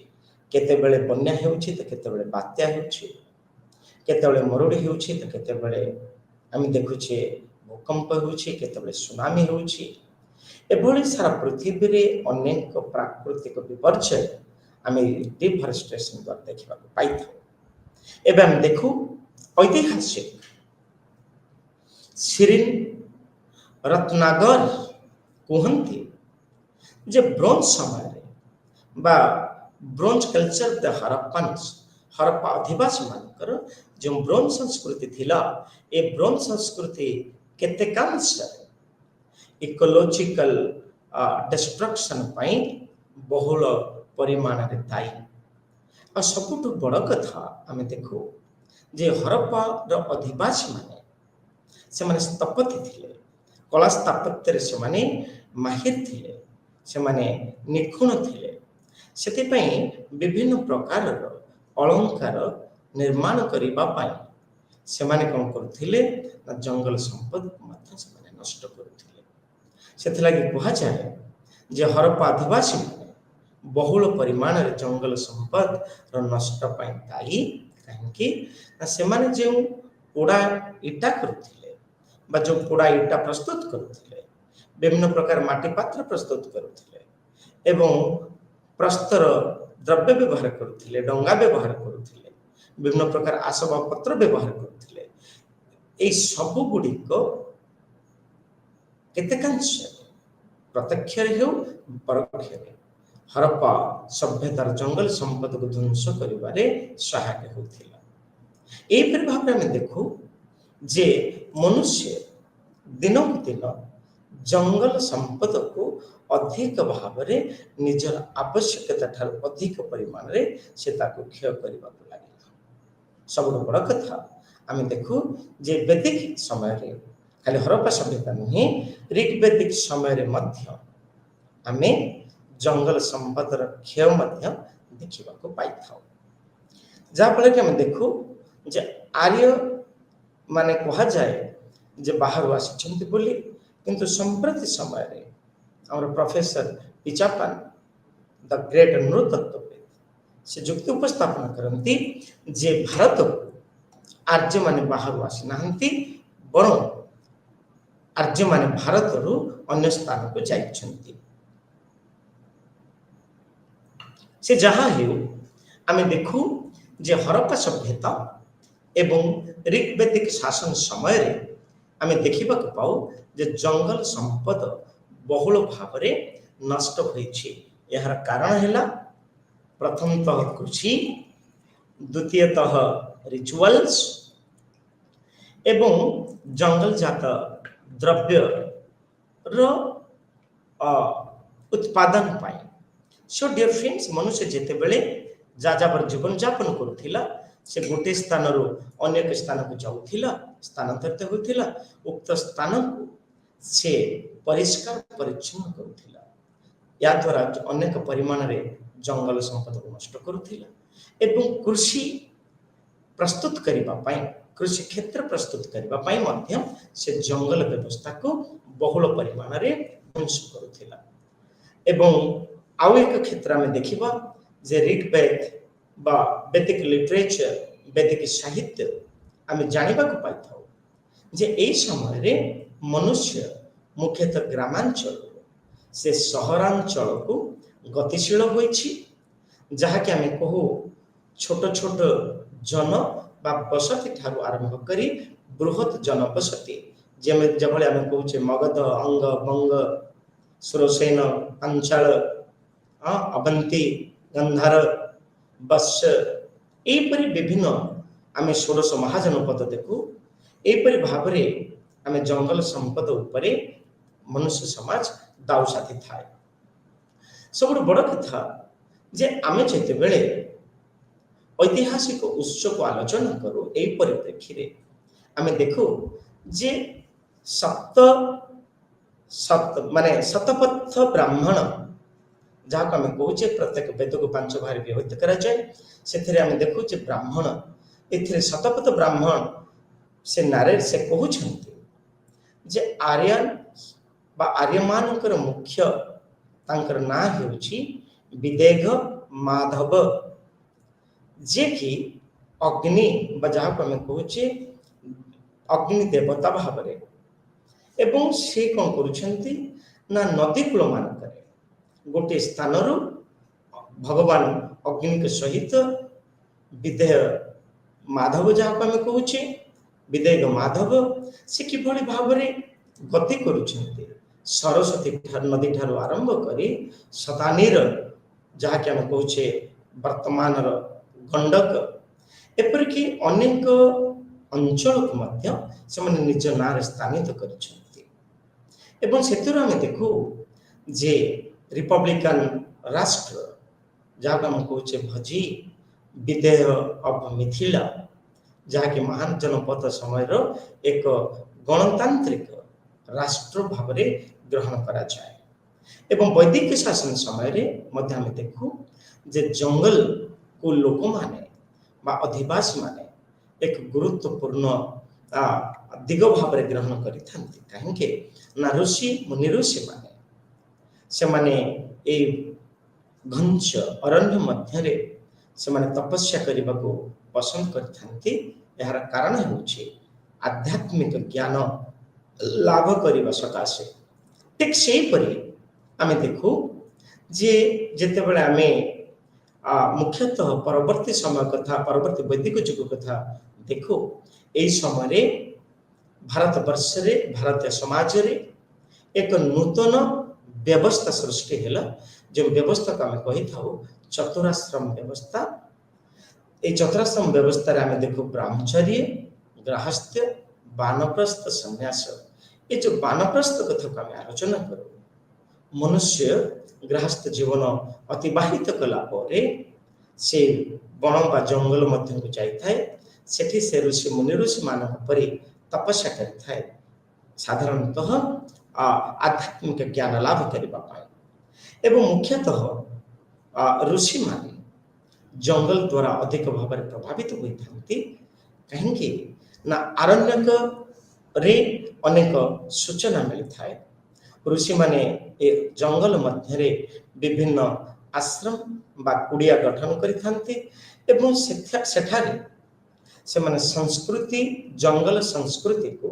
କେତେବେଳେ ବନ୍ୟା ହେଉଛି ତ କେତେବେଳେ ବାତ୍ୟା ହେଉଛି, କେତେବେଳେ ମରୁଡ଼ି ହେଉଛି ତ କେତେବେଳେ ଆମେ ଦେଖୁଛେ ଭୂକମ୍ପ ହେଉଛି, କେତେବେଳେ ସୁନାମି ହେଉଛି। ଏଭଳି ସାରା ପୃଥିବୀରେ ଅନେକ ପ୍ରାକୃତିକ ବିପର୍ଯ୍ୟୟ ଆମେ ଡିଫରେଷ୍ଟେସନ ଦ୍ୱାରା ଦେଖିବାକୁ ପାଇଥାଉ। ଏବେ ଆମେ ଦେଖୁ ଐତିହାସିକ ଶିରିନ ରତ୍ନାଗର କୁହନ୍ତି ଯେ ବ୍ରୋଞ୍ଜ ସମୟରେ ବା ବ୍ରୋଞ୍ଜ କଲଚର ଦ ହରପ୍ପା ଅଧିବାସୀ ମାନଙ୍କର ଯେଉଁ ବ୍ରୋଞ୍ଜ ସଂସ୍କୃତି ଥିଲା ଏ ବ୍ରୋଞ୍ଜ ସଂସ୍କୃତି କେତେକାଂଶରେ ଇକୋଲୋଜିକାଲ ଡିଷ୍ଟ୍ରକ୍ସନ ପାଇଁ ବହୁଳ ପରିମାଣରେ ଦାୟୀ। ଆଉ ସବୁଠୁ ବଡ଼ କଥା ଆମେ ଦେଖୁ ଯେ ହରପ୍ପାର ଅଧିବାସୀ ସେମାନେ ସ୍ଥପତି ଥିଲେ, କଳା ସ୍ଥାପତ୍ୟରେ ସେମାନେ ମାହିର ଥିଲେ, ସେମାନେ ନିଖୁଣ ଥିଲେ। ସେଥିପାଇଁ ବିଭିନ୍ନ ପ୍ରକାରର ଅଳଙ୍କାର ନିର୍ମାଣ କରିବା ପାଇଁ ସେମାନେ କ'ଣ କରୁଥିଲେ ନା ଜଙ୍ଗଲ ସମ୍ପଦକୁ ମଧ୍ୟ ସେମାନେ ନଷ୍ଟ କରୁଥିଲେ। ସେଥିଲାଗି କୁହାଯାଏ ଯେ ହରପ୍ପା ଆଦିବାସୀମାନେ ବହୁଳ ପରିମାଣରେ ଜଙ୍ଗଲ ସମ୍ପଦର ନଷ୍ଟ ପାଇଁ ଦାୟୀ। କାହିଁକି ନା ସେମାନେ ଯେଉଁ ପୋଡ଼ା ଇଟା କରୁଥିଲେ ବା ଯେଉଁ ପୋଡ଼ା ଇଟା ପ୍ରସ୍ତୁତ କରୁଥିଲେ, ବିଭିନ୍ନ ପ୍ରକାର ମାଟି ପାତ୍ର ପ୍ରସ୍ତୁତ କରୁଥିଲେ ଏବଂ ପ୍ରସ୍ତର ଦ୍ରବ୍ୟ ବ୍ୟବହାର କରୁଥିଲେ, ଡଙ୍ଗା ବ୍ୟବହାର କରୁଥିଲେ, ବିଭିନ୍ନ ପ୍ରକାର ଆସବାବପତ୍ର ବ୍ୟବହାର କରୁଥିଲେ। এই ସବୁ ଗୁଡ଼ିକ କେତେକାଂଶରେ ପ୍ରତ୍ୟକ୍ଷରେ ହେଉ ପରୋକ୍ଷରେ ହରପ୍ପା ସଭ୍ୟତାର ଜଙ୍ଗଲ ସମ୍ପଦକୁ ଧ୍ୱଂସ କରିବାରେ ସହାୟକ ହେଉଥିଲା। ଏହିପରି ଭାବରେ ଆମେ ଦେଖୁ ଯେ ମନୁଷ୍ୟ ଦିନକୁ ଦିନ ଜଙ୍ଗଲ ସମ୍ପଦକୁ ଅଧିକ ଭାବରେ ନିଜର ଆବଶ୍ୟକତା ଠାରୁ ଅଧିକ ପରିମାଣରେ ସେ ତାକୁ କ୍ଷୟ କରିବାକୁ ଲାଗିଲା। ସବୁଠୁ ବଡ଼ କଥା ଆମେ ଦେଖୁ ଯେ ବୈଦିକ ସମୟରେ ଖାଲି ହରପ୍ପା ସଭ୍ୟତା ନୁହେଁ, ଋଗ୍ବେଦିକ ସମୟରେ ମଧ୍ୟ ଆମେ ଜଙ୍ଗଲ ସମ୍ପଦର କ୍ଷୟ ମଧ୍ୟ ଦେଖିବାକୁ ପାଇଥାଉ। ଯାହାଫଳରେ କି ଆମେ ଦେଖୁ ଯେ ଆର୍ୟ ମାନେ କୁହାଯାଏ ଯେ ବାହାରୁ ଆସିଛନ୍ତି ବୋଲି, କିନ୍ତୁ ସମ୍ପ୍ରତି ସମୟରେ ଆମର ପ୍ରଫେସର ପିଚାପାନ ଦ ଗ୍ରେଟ୍ ନୃତତ୍ତ୍ୱବିଦ ସେ ଯୁକ୍ତି ଉପସ୍ଥାପନ କରନ୍ତି ଯେ ଭାରତକୁ ଆର୍ଯ୍ୟମାନେ ବାହାରୁ ଆସିନାହାନ୍ତି, ବରଂ आर्य माने भारत रु अन्य स्थान को जाइछन्ति। से जहाँ हेउ आमे देखू जे हरप्पा सभ्यता एवं ऋग्वैदिक शासन समय रे आमे देखिबा को पाऊ जे जंगल संपद बहुल भाव नष्ट होइछि। यार कारण हैला प्रथमतः कृषि, द्वितीयतः रिचुअल्स एवं जंगल जात द्रव्य रो उत्पादन पाई। सो डियर फ्रेंड्स, मनुष्य जेते बेले जाजाबर जीवन यापन करुथिला से गोटे स्थान रो अन्य स्थान को जाउथिला, स्थानांतरित होथिला, उक्त स्थान को से परिष्कार परिच्छन्न करुथिला। या द्वारा अनेक परिमाण रे जंगल संपद को नष्ट करुथिला एवं कृषि प्रस्तुत करिबा पाई, कृषि क्षेत्र प्रस्तुत करिबा पाई मध्यम से जंगल व्यवस्था को बहुल परिमाण रे ध्वंस करुथिला। एवं आउ एक क्षेत्र में देखिबा जे ऋग्वेद बा वैदिक लिटरेचर, वैदिक साहित्य आमे जानिबा को पाइथाउ जे एई समय रे मनुष्य मुख्यतः ग्रामांचल से सहरांचल को गतिशील होइछि, जहा कि आमे कहू छोट छोट जन बा बसति ठारू आरंभ करी बृहत जनबसति जभଳି आमे कहूचे मगध, अंग, बंग, सुरसेन, पांचाल, अवंती, गंधार, वत्स एपरि विभिन्न आमे 16 महाजनपद देखू। एपरि भावरे आमे जंगल संपद उपरे मनुष्य समाज दाउ साथी थाए। सबुठ बड़ कथा जे आमे जेते बेले ऐतिहासिक उत्स को आलोचना करू एई परिप्रेक्षी रे आमे देखू जे माने शतपथ ब्राह्मण जहाँ को आमे कहूचे प्रत्येक वेद को 5 भाग विभक्त करा जाए, सेथिरे आमे देखू जे ब्राह्मण एथिरे शतपथ ब्राह्मण से नारे से कहउछन्ति जे आर्यन बा आर्यमानकर मुख्य तांकर ना हेउछि विदेघ माधव, जे कि अग्नि बा जहाँ को आमे कहूचे अग्नि देवता भावरे एवं से कौन करुछन्ति ना नदी कूल मानकरे गोटे स्थान रु भगवान अग्नि के सहित विदेह माधव जहाँ को आमे कहूचे विदेह माधव से किभଳି भावरे गति करुछन्ति सरस्वती नदी ठारू आरंभ करी शतानीर जहाँ कि आमे कहूचे वर्तमान गंडक एपरिकी अनेक अंचल को मध्य से माने निज नारे स्थानित करिछन्ति। एवं सेतुर आमे देखू जे रिपब्लिकन राष्ट्र जहाँ को आमे कहूचे भजी विदेह ऑफ मिथिला जहाँ कि महान जनपद समय रो एक गणतांत्रिक राष्ट्र भावरे ग्रहण करा जाए। एवं वैदिक शासन समय रे मध्य आमे देखू जे जंगल को लोक माने बा अधिवासी माने एक गुरुत्वपूर्ण दिग भाव ग्रहण करिथांती। काहेकि ना ऋषि मुनि ऋषि माने से माने ए घंच अरण्य मध्य रे से माने तपस्या करबा को पसंद करिथांती। यार कारण होछि आध्यात्मिक ज्ञान लाभ करबा सकाशे। ठीक सेही परि आमे देखू जे जेते बेले आमे मुख्यतः परवर्ती समय कथा परवर्ती वैदिक युग कथा देखो एई समय रे भारत वर्ष रे भारतीय समाज रे एक नूतन व्यवस्था सृष्टि हैला जो व्यवस्था का आमे कहि थाउ चतुराश्रम व्यवस्था। ए चतुराश्रम व्यवस्था रे आमे देखो ब्रह्मचर्य, गृहस्थ्य, वानप्रस्थ, संन्यास। ए जो वानप्रस्थ कथा को आमे आलोचना करू मनुष्य गृहस्थ जीवन अतिबाहित कला परे से बण बा जंगल मध्य को जाई थाए। सेठी से ऋषि मुनि ऋषि मानक परि तपस्या करि थाए साधारणतः आध्यात्मिक ज्ञान लाभ करिबा पाए। एवं मुख्यतः ऋषि माने जंगल द्वारा अधिक भाव प्रभावित होइथांती। काहेकि ना आरण्यक रे अनेक सूचना मिली थाए। ऋषि माने ए जंगल मध्य रे विभिन्न आश्रम बा कुड़िया गठन करिथांती एवं सेठारे से माने संस्कृति जंगल संस्कृति को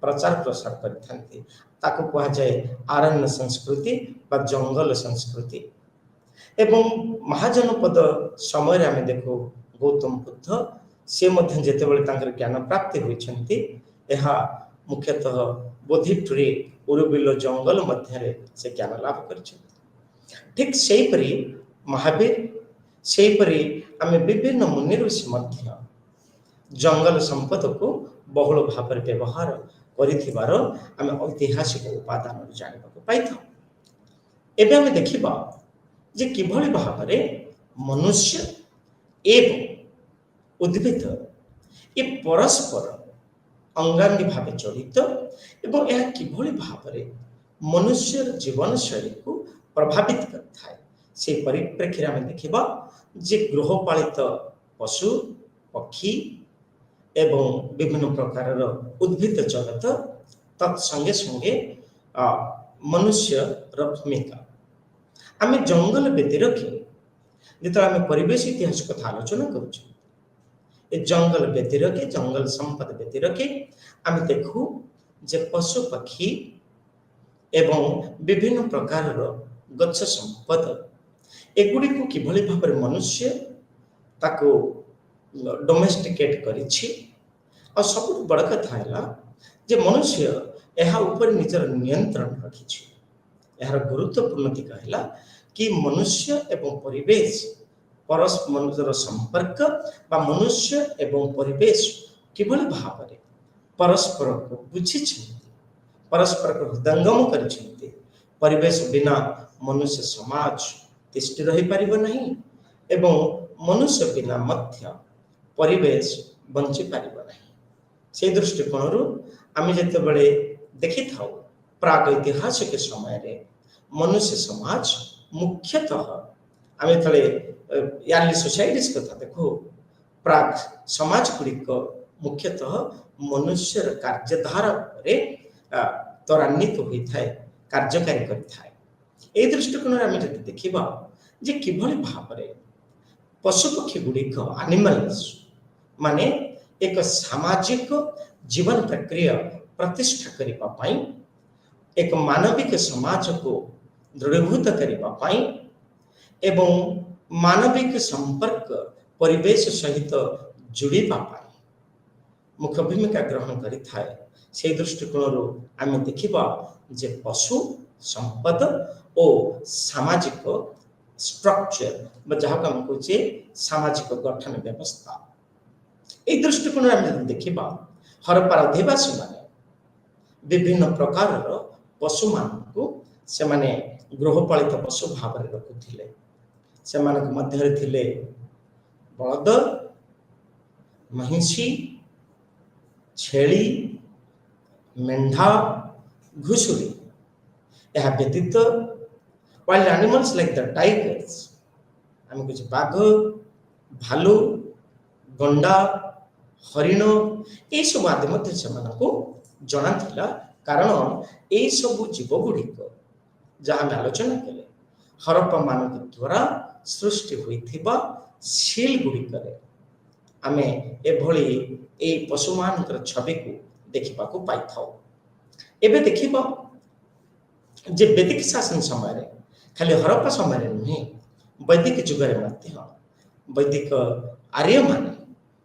प्रचार प्रसार करथांती ताको कहा जाए आरण्य संस्कृति बा जंगल संस्कृति। एवं महाजनपद समय आम देखो गौतम बुद्ध से मध्य जेतेबेले तांकर ज्ञान प्राप्ति होइछंती एहा मुख्यतः बोधिट्री उरुबिलो जंगल मध्य से ज्ञान लाभ करछंती। ठीक सेहीपरि महावीर सेहीपरि आम विभिन्न मुनि ऋषि मध्य जंगल संपद को बहुल भाव व्यवहार करिथिबार आम ऐतिहासिक उपादान जानिबाक पाइथां। एबे आम देखिबा जे किभଳି भाବରେ मनुष्य एवं उद्भिद ये परस्पर अंगांगी भाव जड़ित एवं यह किभଳି भाବରେ मनुष्य जीवन शैली को प्रभावित करता है से परिप्रेक्षी आम देखिबा जे गृहपालित पशु पक्षी एवं विभिन्न प्रकार उद्भिद जगत तत्संगे संगे मनुष्य भूमिका आम जंगल व्यतिरके जो आम परिवेश इतिहास कथा आलोचना कर जंगल व्यतिरके जंगल संपद व्यतिरके आम देखू जे पशु पक्षी एवं विभिन्न प्रकार गच्छ संपद एगुड़ी को किभଳି भाବରେ मनुष्य ताको डोमेस्टिकेट करिछि और सब बड़ कथा है जे मनुष्य यह ऊपर निजर नियंत्रण रखिछि। यार गुरुत्वपूर्ण दिग है कि मनुष्य एवं परिवेश परस्पर संपर्क बा मनुष्य एवं परिवेश किभଳି भाବରେ परस्पर को बुझी परस्पर को हृदयंगम करिसेंती। परिवेश बिना मनुष्य समाज तिष्ठि रही पारिबो नहीं एवं मनुष्य बिना मध्य परिवेश बंची पारिबो नहीं। से दृष्टिकोण आम जितेबले देखि था प्राग ऐतिहासिक समय रे मनुष्य समाज मुख्यतः आम तले यार्ली सोसाइटीज कथा देखो प्राग समाज गुड़िक मुख्यतः मनुष्य कार्यधारा त्वरान्वित होता है कार्यकारी करता है। दृष्टिकोण आम जब देखा जे किभଳି भाବରେ पशुपक्षी गुड़िक एनिमल्स माने एक सामाजिक जीवन प्रक्रिया प्रतिष्ठा करिबा पाई एक मानविक समाज को दृढ़ीभूत करिबा पाई एवं मानविक संपर्क परिवेश सहित जोड़िबा पाई मुख्य भूमिका ग्रहण करि थाए। से दृष्टिकोण आम देखिबा जे पशु संपद और सामाजिक स्ट्रक्चर जहाँ आम कहे सामाजिक गठन व्यवस्था ये दृष्टिकोण आम देखा हरप्पार अधिवासी माने विभिन्न प्रकार पशु मान को से माने गृहपालित पशु भाव रखुले से मध्य थिले बलद महिषी छेली मेंढा घुसुरी यह व्यतीत wild animals like the tigers आम कुछ बाघ भालू गंडा हरिण ये सब आदि मध्य से जना थिला कारण ये सब जीव गुड़िक जहाँ आम आलोचना कले हरप्पा मान द्वारा सृष्टि होइथिबा सील गुड़िक आम ए पशु मान छवि को देखा पाई था। एबे देखिबा जे वैदिक शासन समय खाली हरप्पा समय नुहे वैदिक जुगरे मध्य वैदिक आर्य माने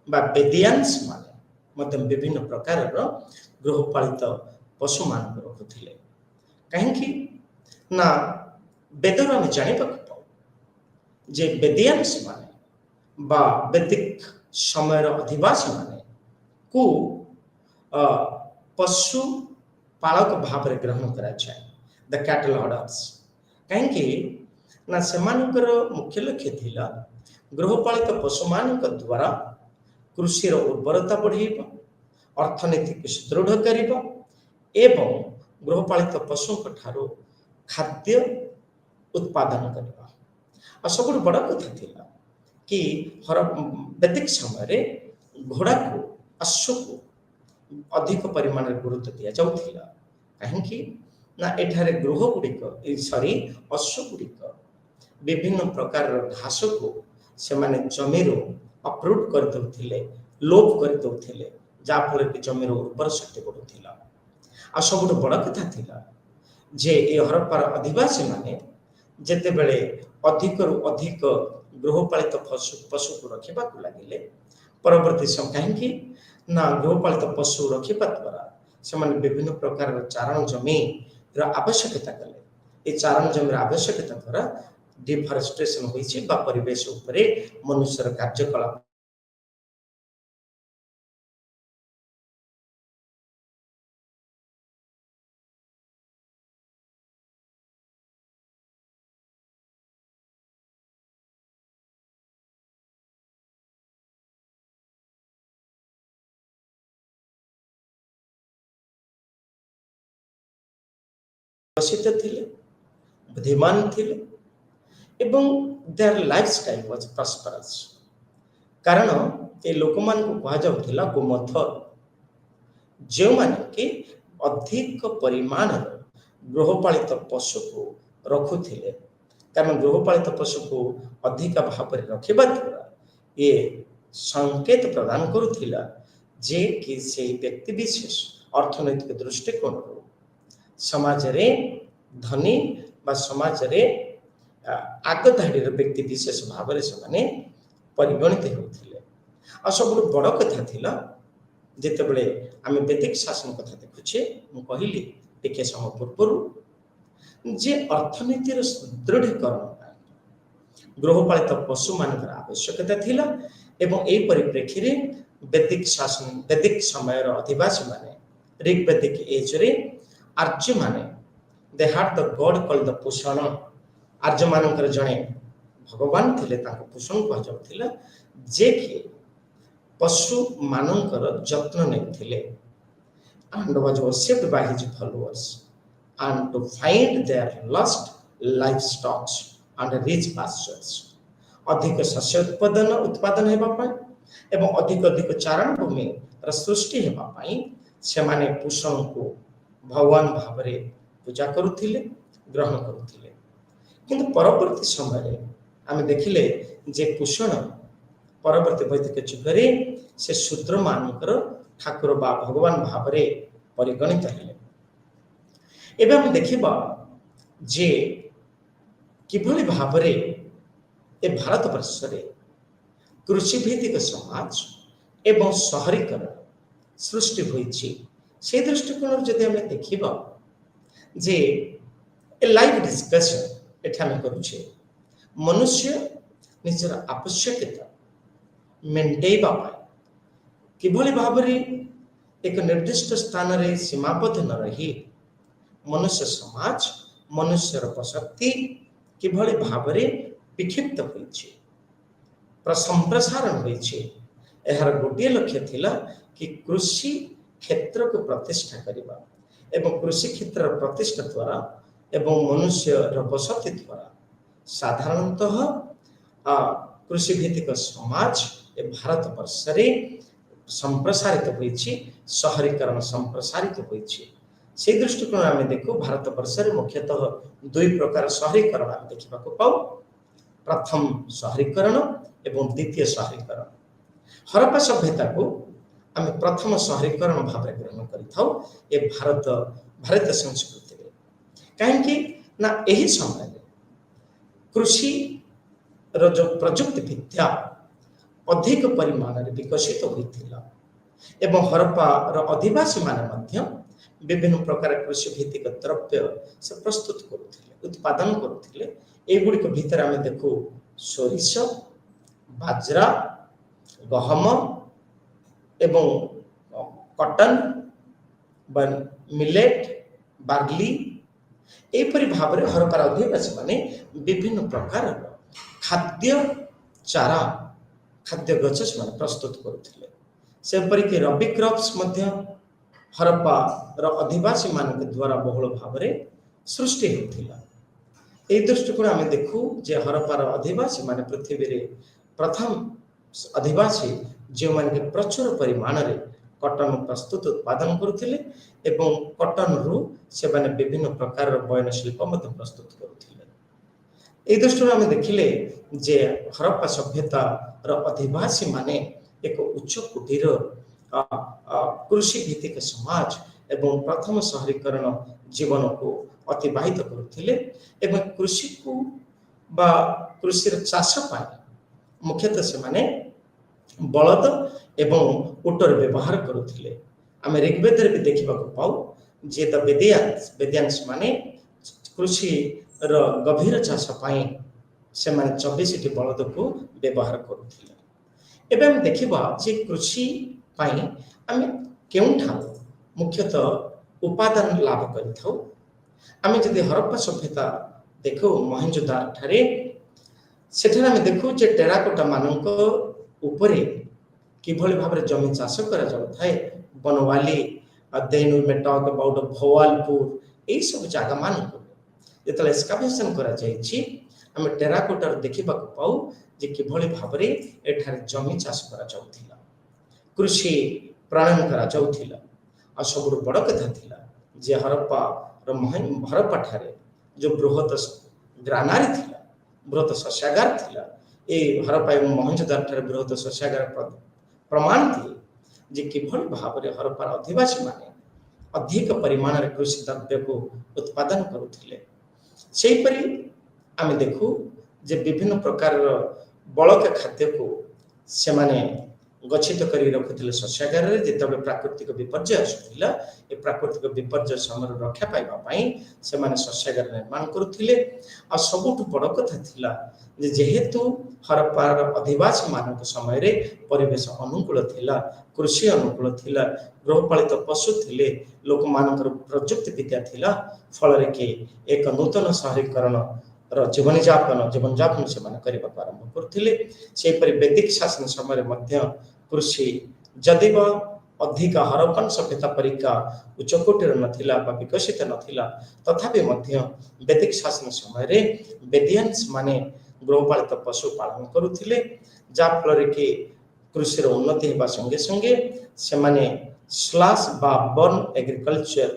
बा वेदियान्स माने विभिन्न प्रकार गृहपालित पशु मान रखुले कहीं ना वेदर आम जाना पाऊ जे वेदियान्स माने बा वैदिक समय अधिवासी माने को पशु पालक भाव में ग्रहण करा जाए द कैटल हर्डर्स कहीं ना सेमानकर मुख्य लक्ष्य थिला गृहपालित पशु मान द्वारा कृषि उर्वरता बढ़ेबा अर्थनीति सुदृढ़ करिबा एवं गृहपालित पशु ठारो खाद्य उत्पादन करबा। आ सब बड़ कथा थिला कि वैदिक समय घोड़ा को अश्व को अधिक परिमाण गुरुत्व दि जाउथिला कहीं ना एठारे गृह गुड़िक सॉरी अश्व गुड़िक विभिन्न प्रकार घास को से माने जमीर अप्रूट कर दउथिले लोप कर दउथिले जाफल कि जमीर उर्वर शक्ति बढ़ुथिला आ सबुठ बड़ कथा थिला जे ए हरप्पार अधिवासी माने जेतेबेले अधिकरु अधिक गृहपालित पशु को रखिबाकु लागिले परवर्ती समय कहीं ना गृहपालित पशु रखिबा द्वारा से विभिन्न प्रकार चारण जमी आवश्यकता कले ये चारण जमी आवश्यकता द्वारा डिफरेस्टेशन होइछि बा परिवेश उपरे मनुष्यर कार्यकलाप विकसित थिले बुद्धिमान थिले एवं देयर लाइफस्टाइल वाज प्रॉस्परस कारण ए लोक मान को कहा जाउथिला गोमथ जो माने कि अधिक परिमाण गृहपालित पशु को रखुथिले कारण गृहपालित पशु को अधिक भाव रखिबा द्वारा ये संकेत प्रदान करुथिला जे कि से व्यक्ति विशेष अर्थनैतिक दृष्टिकोण समाज रे धनी बा समाज रे आग धाड़ीर व्यक्ति विशेष भाव से परिगणित होते आ सब बड़ कथा थिला जितेबले आम वैदिक शासन कथा देखुचे कहली टिके समय पूर्व जे अर्थनीतिर सुदृढ़ीकरण गृहपालित पशु मान आवश्यकता थिला एवं एई परिप्रेक्षी रे वैदिक शासन वैदिक समय अधिवासी माने ऋग्वैदिक एज रे आर्य माने they had the god called the Pushan Arya मानकर जणे भगवान थिले ताको पुषण कह जाउथिला जे कि पशु मानकर जत्न नेथिले and was worshipped by his followers and to find their lost livestock and rich pastures अधिक शस्य उत्पादन हेबा पाई एवं अधिक अधिक चारण भूमि र सृष्टि हेबा पाई से माने पुषण को भगवान भावरे पूजा करुथिले ग्रहण करुथिले किंतु परवर्ती समय आम देखिले जे पुषण परवर्ती वैदिक जुगरे से शूद्र मानकर ठाकुर बा भगवान भावरे परिगणित हेले एबे हम देखिबा जे किभली भावरे ए भारत वर्ष रे कृषि भित्तिक समाज एवं शहरीकरण सृष्टि होइछि से दृष्टिकोण जदि हम देखिबा जे ए लाइव डिस्कशन एठा हम करूछे मनुष्य निजर आवश्यकता मेंटेबा किभली भावरे एक निर्दिष्ट स्थान रे सीमाबद्ध न रही मनुष्य समाज मनुष्यर प्रशक्ति किभली भावरे विक्षिप्त होइछि संप्रसारण होइछि एहार गोटे लक्ष्य थिला कि कृषि क्षेत्र को प्रतिष्ठा करिबा एवं कृषि क्षेत्र प्रतिष्ठा द्वारा एवं मनुष्य बसति द्वारा साधारणतः कृषि भित्तिक समाज ए भारत वर्ष रे संप्रसारित होइछि शहरीकरण संप्रसारित होइछि से दृष्टिकोण आम देखु भारत वर्ष रे मुख्यतः दुई प्रकार शहरीकरण आम देखा पाऊ प्रथम शहरीकरण एवं द्वितीय शहरीकरण हरप्पा सभ्यता को आम प्रथम शहरीकरण भाव ग्रहण कर भारतीय संस्कृति कहीं ना यही समय कृषि जो प्रजुक्ति विद्या अधिक परिमाण विकसित होता एवं हरप्पा अधिवासी माने विभिन्न प्रकार कृषि भित्तिक द्रव्य से प्रस्तुत करुथिले उत्पादन करुथिले एगुड़िक भितर आम देखु सोरिष बाजरा गहम एवं कॉटन मिलेट बार्ली एपरी भाव में हरप्पार अधिवासी माने विभिन्न प्रकार खाद्य चारा खाद्य गछ से प्रस्तुत करुथिले सेपरिक रबी क्रॉप्स मध्य हरप्पा अधिवासी मान द्वारा बहुल भाव में सृष्टि होता यह दृष्टिकोण आम देखु जे हरप्पार अधिवासी मान पृथ्वी रे प्रथम अधिवासी जो माने प्रचुर परिमाण रे कॉटन प्रस्तुत उत्पादन करुथिले एवं कॉटन रु से माने विभिन्न प्रकार बयन शिल्प मध्य प्रस्तुत करुथिले एई दृष्टिकोण आम देखिले जे हरप्पा सभ्यता रो अधिवासी माने एक उच्च कुटीर कृषि भित्तिक समाज ଏବଂ ପ୍ରଥମ ସହରୀକରଣ ଜୀବନକୁ ଅତିବାହିତ କରୁଥିଲେ ଏବଂ କୃଷିକୁ ବା କୃଷିର ଚାଷ ପାଇଁ ମୁଖ୍ୟତଃ ସେମାନେ ବଳଦ ଏବଂ ଉଟର ବ୍ୟବହାର କରୁଥିଲେ। ଆମେ ଋଗ୍ବେଦରେ ବି ଦେଖିବାକୁ ପାଉ ଯେ ଦ ବେଦିଆନ୍ସ ମାନେ କୃଷିର ଗଭୀର ଚାଷ ପାଇଁ ସେମାନେ 24ଟି ବଳଦକୁ ବ୍ୟବହାର କରୁଥିଲେ। ଏବେ ଆମେ ଦେଖିବା ଯେ କୃଷି ପାଇଁ ଆମେ କେଉଁଠାରୁ ମୁଖ୍ୟତଃ ଉପାଦାନ ଲାଭ କରିଥାଉ। ଆମେ ଯଦି ହରପ୍ପା ସଭ୍ୟତା ଦେଖୁ ମହେଞ୍ଜୋଦାର ଠାରେ, ସେଠାରେ ଆମେ ଦେଖୁ ଯେ ଟେରାକୋଟା ମାନଙ୍କ ଉପରେ କିଭଳି ଭାବରେ ଜମି ଚାଷ କରାଯାଉଥାଏ। ବନୱାଲି, ଦେନ୍ वी मे टॉक अबाउट ଭୋୱାଲପୁର, ଏହିସବୁ ଜାଗାମାନଙ୍କୁ ଯେତେବେଳେ ଏକ୍ସକାଭେସନ୍ କରାଯାଇଛି ଆମେ ଟେରାକୋଟାରୁ ଦେଖିବାକୁ ପାଉ ଯେ କିଭଳି ଭାବରେ ଏଠାରେ ଜମି ଚାଷ କରାଯାଉଥିଲା, କୃଷି ପ୍ରଣୟନ କରାଯାଉଥିଲା। ଆଉ ସବୁଠୁ ବଡ଼ କଥା ଥିଲା ଯେ ହରପ୍ପାଠାରେ ଯେଉଁ ବୃହତ ଗ୍ରାନାରୀ ଥିଲା, ବୃହତ ଶସ୍ୟାଗାର ଥିଲା। এই ହରପ୍ପା ଏବଂ ମହେଞ୍ଜୋଦାର ଠାରେ ବୃହତ ଶସ୍ୟାଗାର ପ୍ରମାଣ ଦିଏ ଯେ କିଭଳି ଭାବରେ ହରପ୍ପାର ଅଧିବାସୀମାନେ ଅଧିକ ପରିମାଣରେ କୃଷି ଦ୍ରବ୍ୟକୁ ଉତ୍ପାଦନ କରୁଥିଲେ। ସେହିପରି ଆମେ ଦେଖୁ ଯେ ବିଭିନ୍ନ ପ୍ରକାରର ବଳକା ଖାଦ୍ୟକୁ ସେମାନେ ଗଚ୍ଛିତ କରି ରଖୁଥିଲେ ଶସ୍ୟାଗାରରେ। ଯେତେବେଳେ ପ୍ରାକୃତିକ ବିପର୍ଯ୍ୟୟ ଆସୁଥିଲା, ଏ ପ୍ରାକୃତିକ ବିପର୍ଯ୍ୟୟ ସମୟରେ ରକ୍ଷା ପାଇବା ପାଇଁ ସେମାନେ ଶସ୍ୟାଗାର ନିର୍ମାଣ କରୁଥିଲେ। ଆଉ ସବୁଠୁ ବଡ଼ କଥା ଥିଲା ଯେ ଯେହେତୁ ହରପ୍ପାର ଅଧିବାସୀମାନଙ୍କ ସମୟରେ ପରିବେଶ ଅନୁକୂଳ ଥିଲା, କୃଷି ଅନୁକୂଳ ଥିଲା, ଗୃହପାଳିତ ପଶୁ ଥିଲେ, ଲୋକମାନଙ୍କର ପ୍ରଯୁକ୍ତି ବିଦ୍ୟା ଥିଲା, ଫଳରେ କି ଏକ ନୂତନ ସହରୀକରଣର ଜୀବନଯାପନ ସେମାନେ କରିବାକୁ ଆରମ୍ଭ କରୁଥିଲେ। ସେହିପରି ବୈଦିକ ଶାସନ ସମୟରେ ମଧ୍ୟ କୃଷି ଯଦିବ ଅଧିକ ହରପ୍ପାନ ସଭ୍ୟତା ପରିକା ଉଚ୍ଚକୋଟୀର ନଥିଲା ବା ବିକଶିତ ନଥିଲା, ତଥାପି ମଧ୍ୟ ବୈଦିକ ଶାସନ ସମୟରେ ବେଦିଆନ୍ସ ମାନେ ଗୃହପାଳିତ ପଶୁ ପାଳନ କରୁଥିଲେ, ଯାହାଫଳରେ କି କୃଷିର ଉନ୍ନତି ହେବା ସଙ୍ଗେ ସଙ୍ଗେ ସେମାନେ ସ୍ଲାସ୍ ବା ବର୍ନ ଏଗ୍ରିକଲଚର,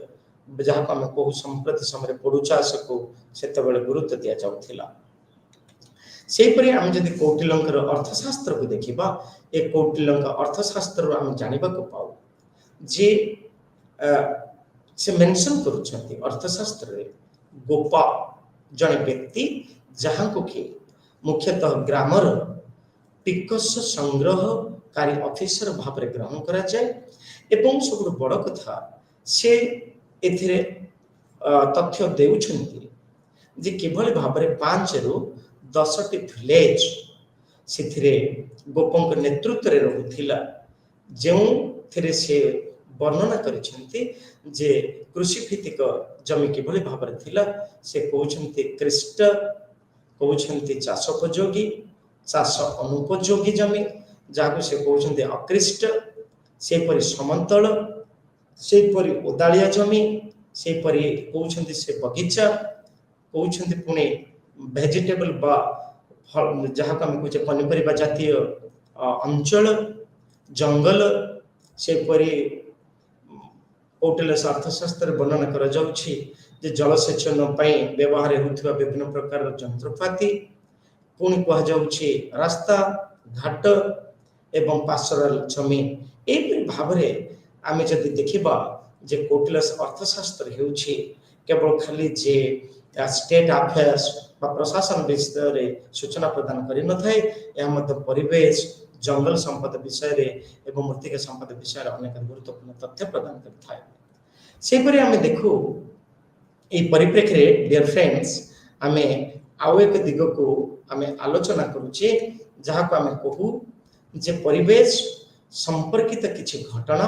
ଯାହାକୁ ଆମେ କହୁ ସମ୍ପ୍ରତି ସମୟରେ ପୋଡୁ ଚାଷକୁ ସେତେବେଳେ ଗୁରୁତ୍ୱ ଦିଆଯାଉଥିଲା। ସେହିପରି ଆମେ ଯଦି କୌଟିଲ୍ୟଙ୍କର ଅର୍ଥଶାସ୍ତ୍ରକୁ ଦେଖିବା, ଏ କୌଟିଲ୍ୟଙ୍କ ଅର୍ଥଶାସ୍ତ୍ରରୁ ଆମେ ଜାଣିବାକୁ ପାଉ ଯେ ସେ ମେନସନ୍ କରୁଛନ୍ତି ଅର୍ଥଶାସ୍ତ୍ରରେ ଗୋପା ଜଣେ ବ୍ୟକ୍ତି ଯାହାଙ୍କୁ କି ମୁଖ୍ୟତଃ ଗ୍ରାମର ଟିକସ ସଂଗ୍ରହକାରୀ ଅଫିସର ଭାବରେ ଗ୍ରହଣ କରାଯାଏ। ଏବଂ ସବୁଠୁ ବଡ଼ କଥା ସେ ଏଥିରେ ତଥ୍ୟ ଦେଉଛନ୍ତି ଯେ କିଭଳି ଭାବରେ 5ରୁ 10ଟି ଭିଲେଜ ସେଥିରେ ଗୋପଙ୍କ ନେତୃତ୍ୱରେ ରହୁଥିଲା, ଯେଉଁଥିରେ ସେ ବର୍ଣ୍ଣନା କରିଛନ୍ତି ଯେ କୃଷି ଭିତ୍ତିକ ଜମି କିଭଳି ଭାବରେ ଥିଲା। ସେ କହୁଛନ୍ତି କ୍ରିଷ୍ଟ, କହୁଛନ୍ତି ଚାଷ ଉପଯୋଗୀ, ଚାଷ ଅନୁପଯୋଗୀ ଜମି, ଯାହାକୁ ସେ କହୁଛନ୍ତି ଅକ୍ରିଷ୍ଟ, ସେହିପରି ସମତଳ, ସେହିପରି ଓଦାଳିଆ ଜମି, ସେହିପରି କହୁଛନ୍ତି ସେ ବଗିଚା, କହୁଛନ୍ତି ପୁଣି ଭେଜିଟେବଲ ବା ଯାହାକୁ ଆମେ କହୁଛେ ପନିପରିବା ଜାତୀୟ ଅଞ୍ଚଳ, ଜଙ୍ଗଲ। ସେହିପରି କୌଟିଲ୍ୟ ଅର୍ଥଶାସ୍ତ୍ରରେ ବର୍ଣ୍ଣନା କରାଯାଉଛି ଯେ ଜଳସେଚନ ପାଇଁ ବ୍ୟବହାର ହେଉଥିବା ବିଭିନ୍ନ ପ୍ରକାରର ଯନ୍ତ୍ରପାତି, ପୁଣି କୁହାଯାଉଛି ରାସ୍ତା ଘାଟ ଏବଂ ପାର୍ଶ୍ୱରାଲ ଜମି। ଏହିପରି ଭାବରେ ଆମେ ଯଦି ଦେଖିବା ଯେ କୌଟିଲ୍ୟ ଅର୍ଥଶାସ୍ତ୍ର ହେଉଛି କେବଳ ଖାଲି ଯେ ଷ୍ଟେଟ୍ ଆଫେୟାର୍ସ ବା ପ୍ରଶାସନ ବିଷୟରେ ସୂଚନା ପ୍ରଦାନ କରିନଥାଏ, ଏହା ମଧ୍ୟ ପରିବେଶ, ଜଙ୍ଗଲ ସମ୍ପଦ ବିଷୟରେ ଏବଂ ମୃତ୍ତିକା ସମ୍ପଦ ବିଷୟରେ ଅନେକ ଗୁରୁତ୍ୱପୂର୍ଣ୍ଣ ତଥ୍ୟ ପ୍ରଦାନ କରିଥାଏ। ସେହିପରି ଆମେ ଦେଖୁ ଏହି ପରିପ୍ରେକ୍ଷୀରେ ଡିୟର ଫ୍ରେଣ୍ଡସ୍, ଆମେ ଆଉ ଏକ ଦିଗକୁ ଆମେ ଆଲୋଚନା କରୁଛେ, ଯାହାକୁ ଆମେ କହୁ ଯେ ପରିବେଶ ସମ୍ପର୍କିତ କିଛି ଘଟଣା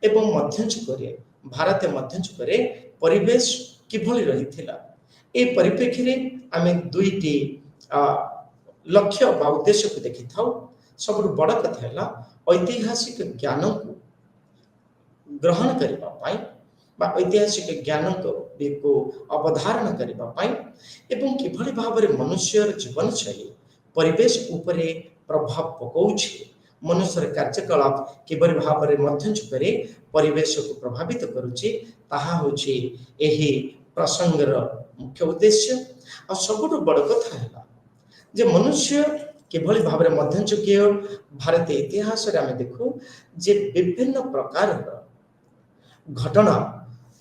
ଏବଂ ମଧ୍ୟଯୁଗରେ ଭାରତୀୟ ମଧ୍ୟଯୁଗରେ ପରିବେଶ କିଭଳି ରହିଥିଲା। ଏହି ପରିପ୍ରେକ୍ଷୀରେ ଆମେ ଦୁଇଟି ଲକ୍ଷ୍ୟ ବା ଉଦ୍ଦେଶ୍ୟକୁ ଦେଖିଥାଉ। ସବୁଠୁ ବଡ଼ କଥା ହେଲା ଐତିହାସିକ ଜ୍ଞାନକୁ ଗ୍ରହଣ କରିବା ପାଇଁ ବା ଐତିହାସିକ ଜ୍ଞାନକୁ ଅବଧାରଣ କରିବା ପାଇଁ ଏବଂ କିଭଳି ଭାବରେ ମନୁଷ୍ୟର ଜୀବନଶୈଳୀ ପରିବେଶ ଉପରେ ପ୍ରଭାବ ପକାଉଛି, ମନୁଷ୍ୟର କାର୍ଯ୍ୟକଳାପ କିଭଳି ଭାବରେ ମଧ୍ୟଯୁଗରେ ପରିବେଶକୁ ପ୍ରଭାବିତ କରୁଛି, ତାହା ହେଉଛି ଏହି ପ୍ରସଙ୍ଗର ମୁଖ୍ୟ ଉଦ୍ଦେଶ୍ୟ। ଆଉ ସବୁଠୁ ବଡ଼ କଥା ହେଲା ଯେ ମନୁଷ୍ୟ କିଭଳି ଭାବରେ ମଧ୍ୟଯୁଗୀୟ ଭାରତୀୟ ଇତିହାସରେ ଆମେ ଦେଖୁ ଯେ ବିଭିନ୍ନ ପ୍ରକାରର ଘଟଣା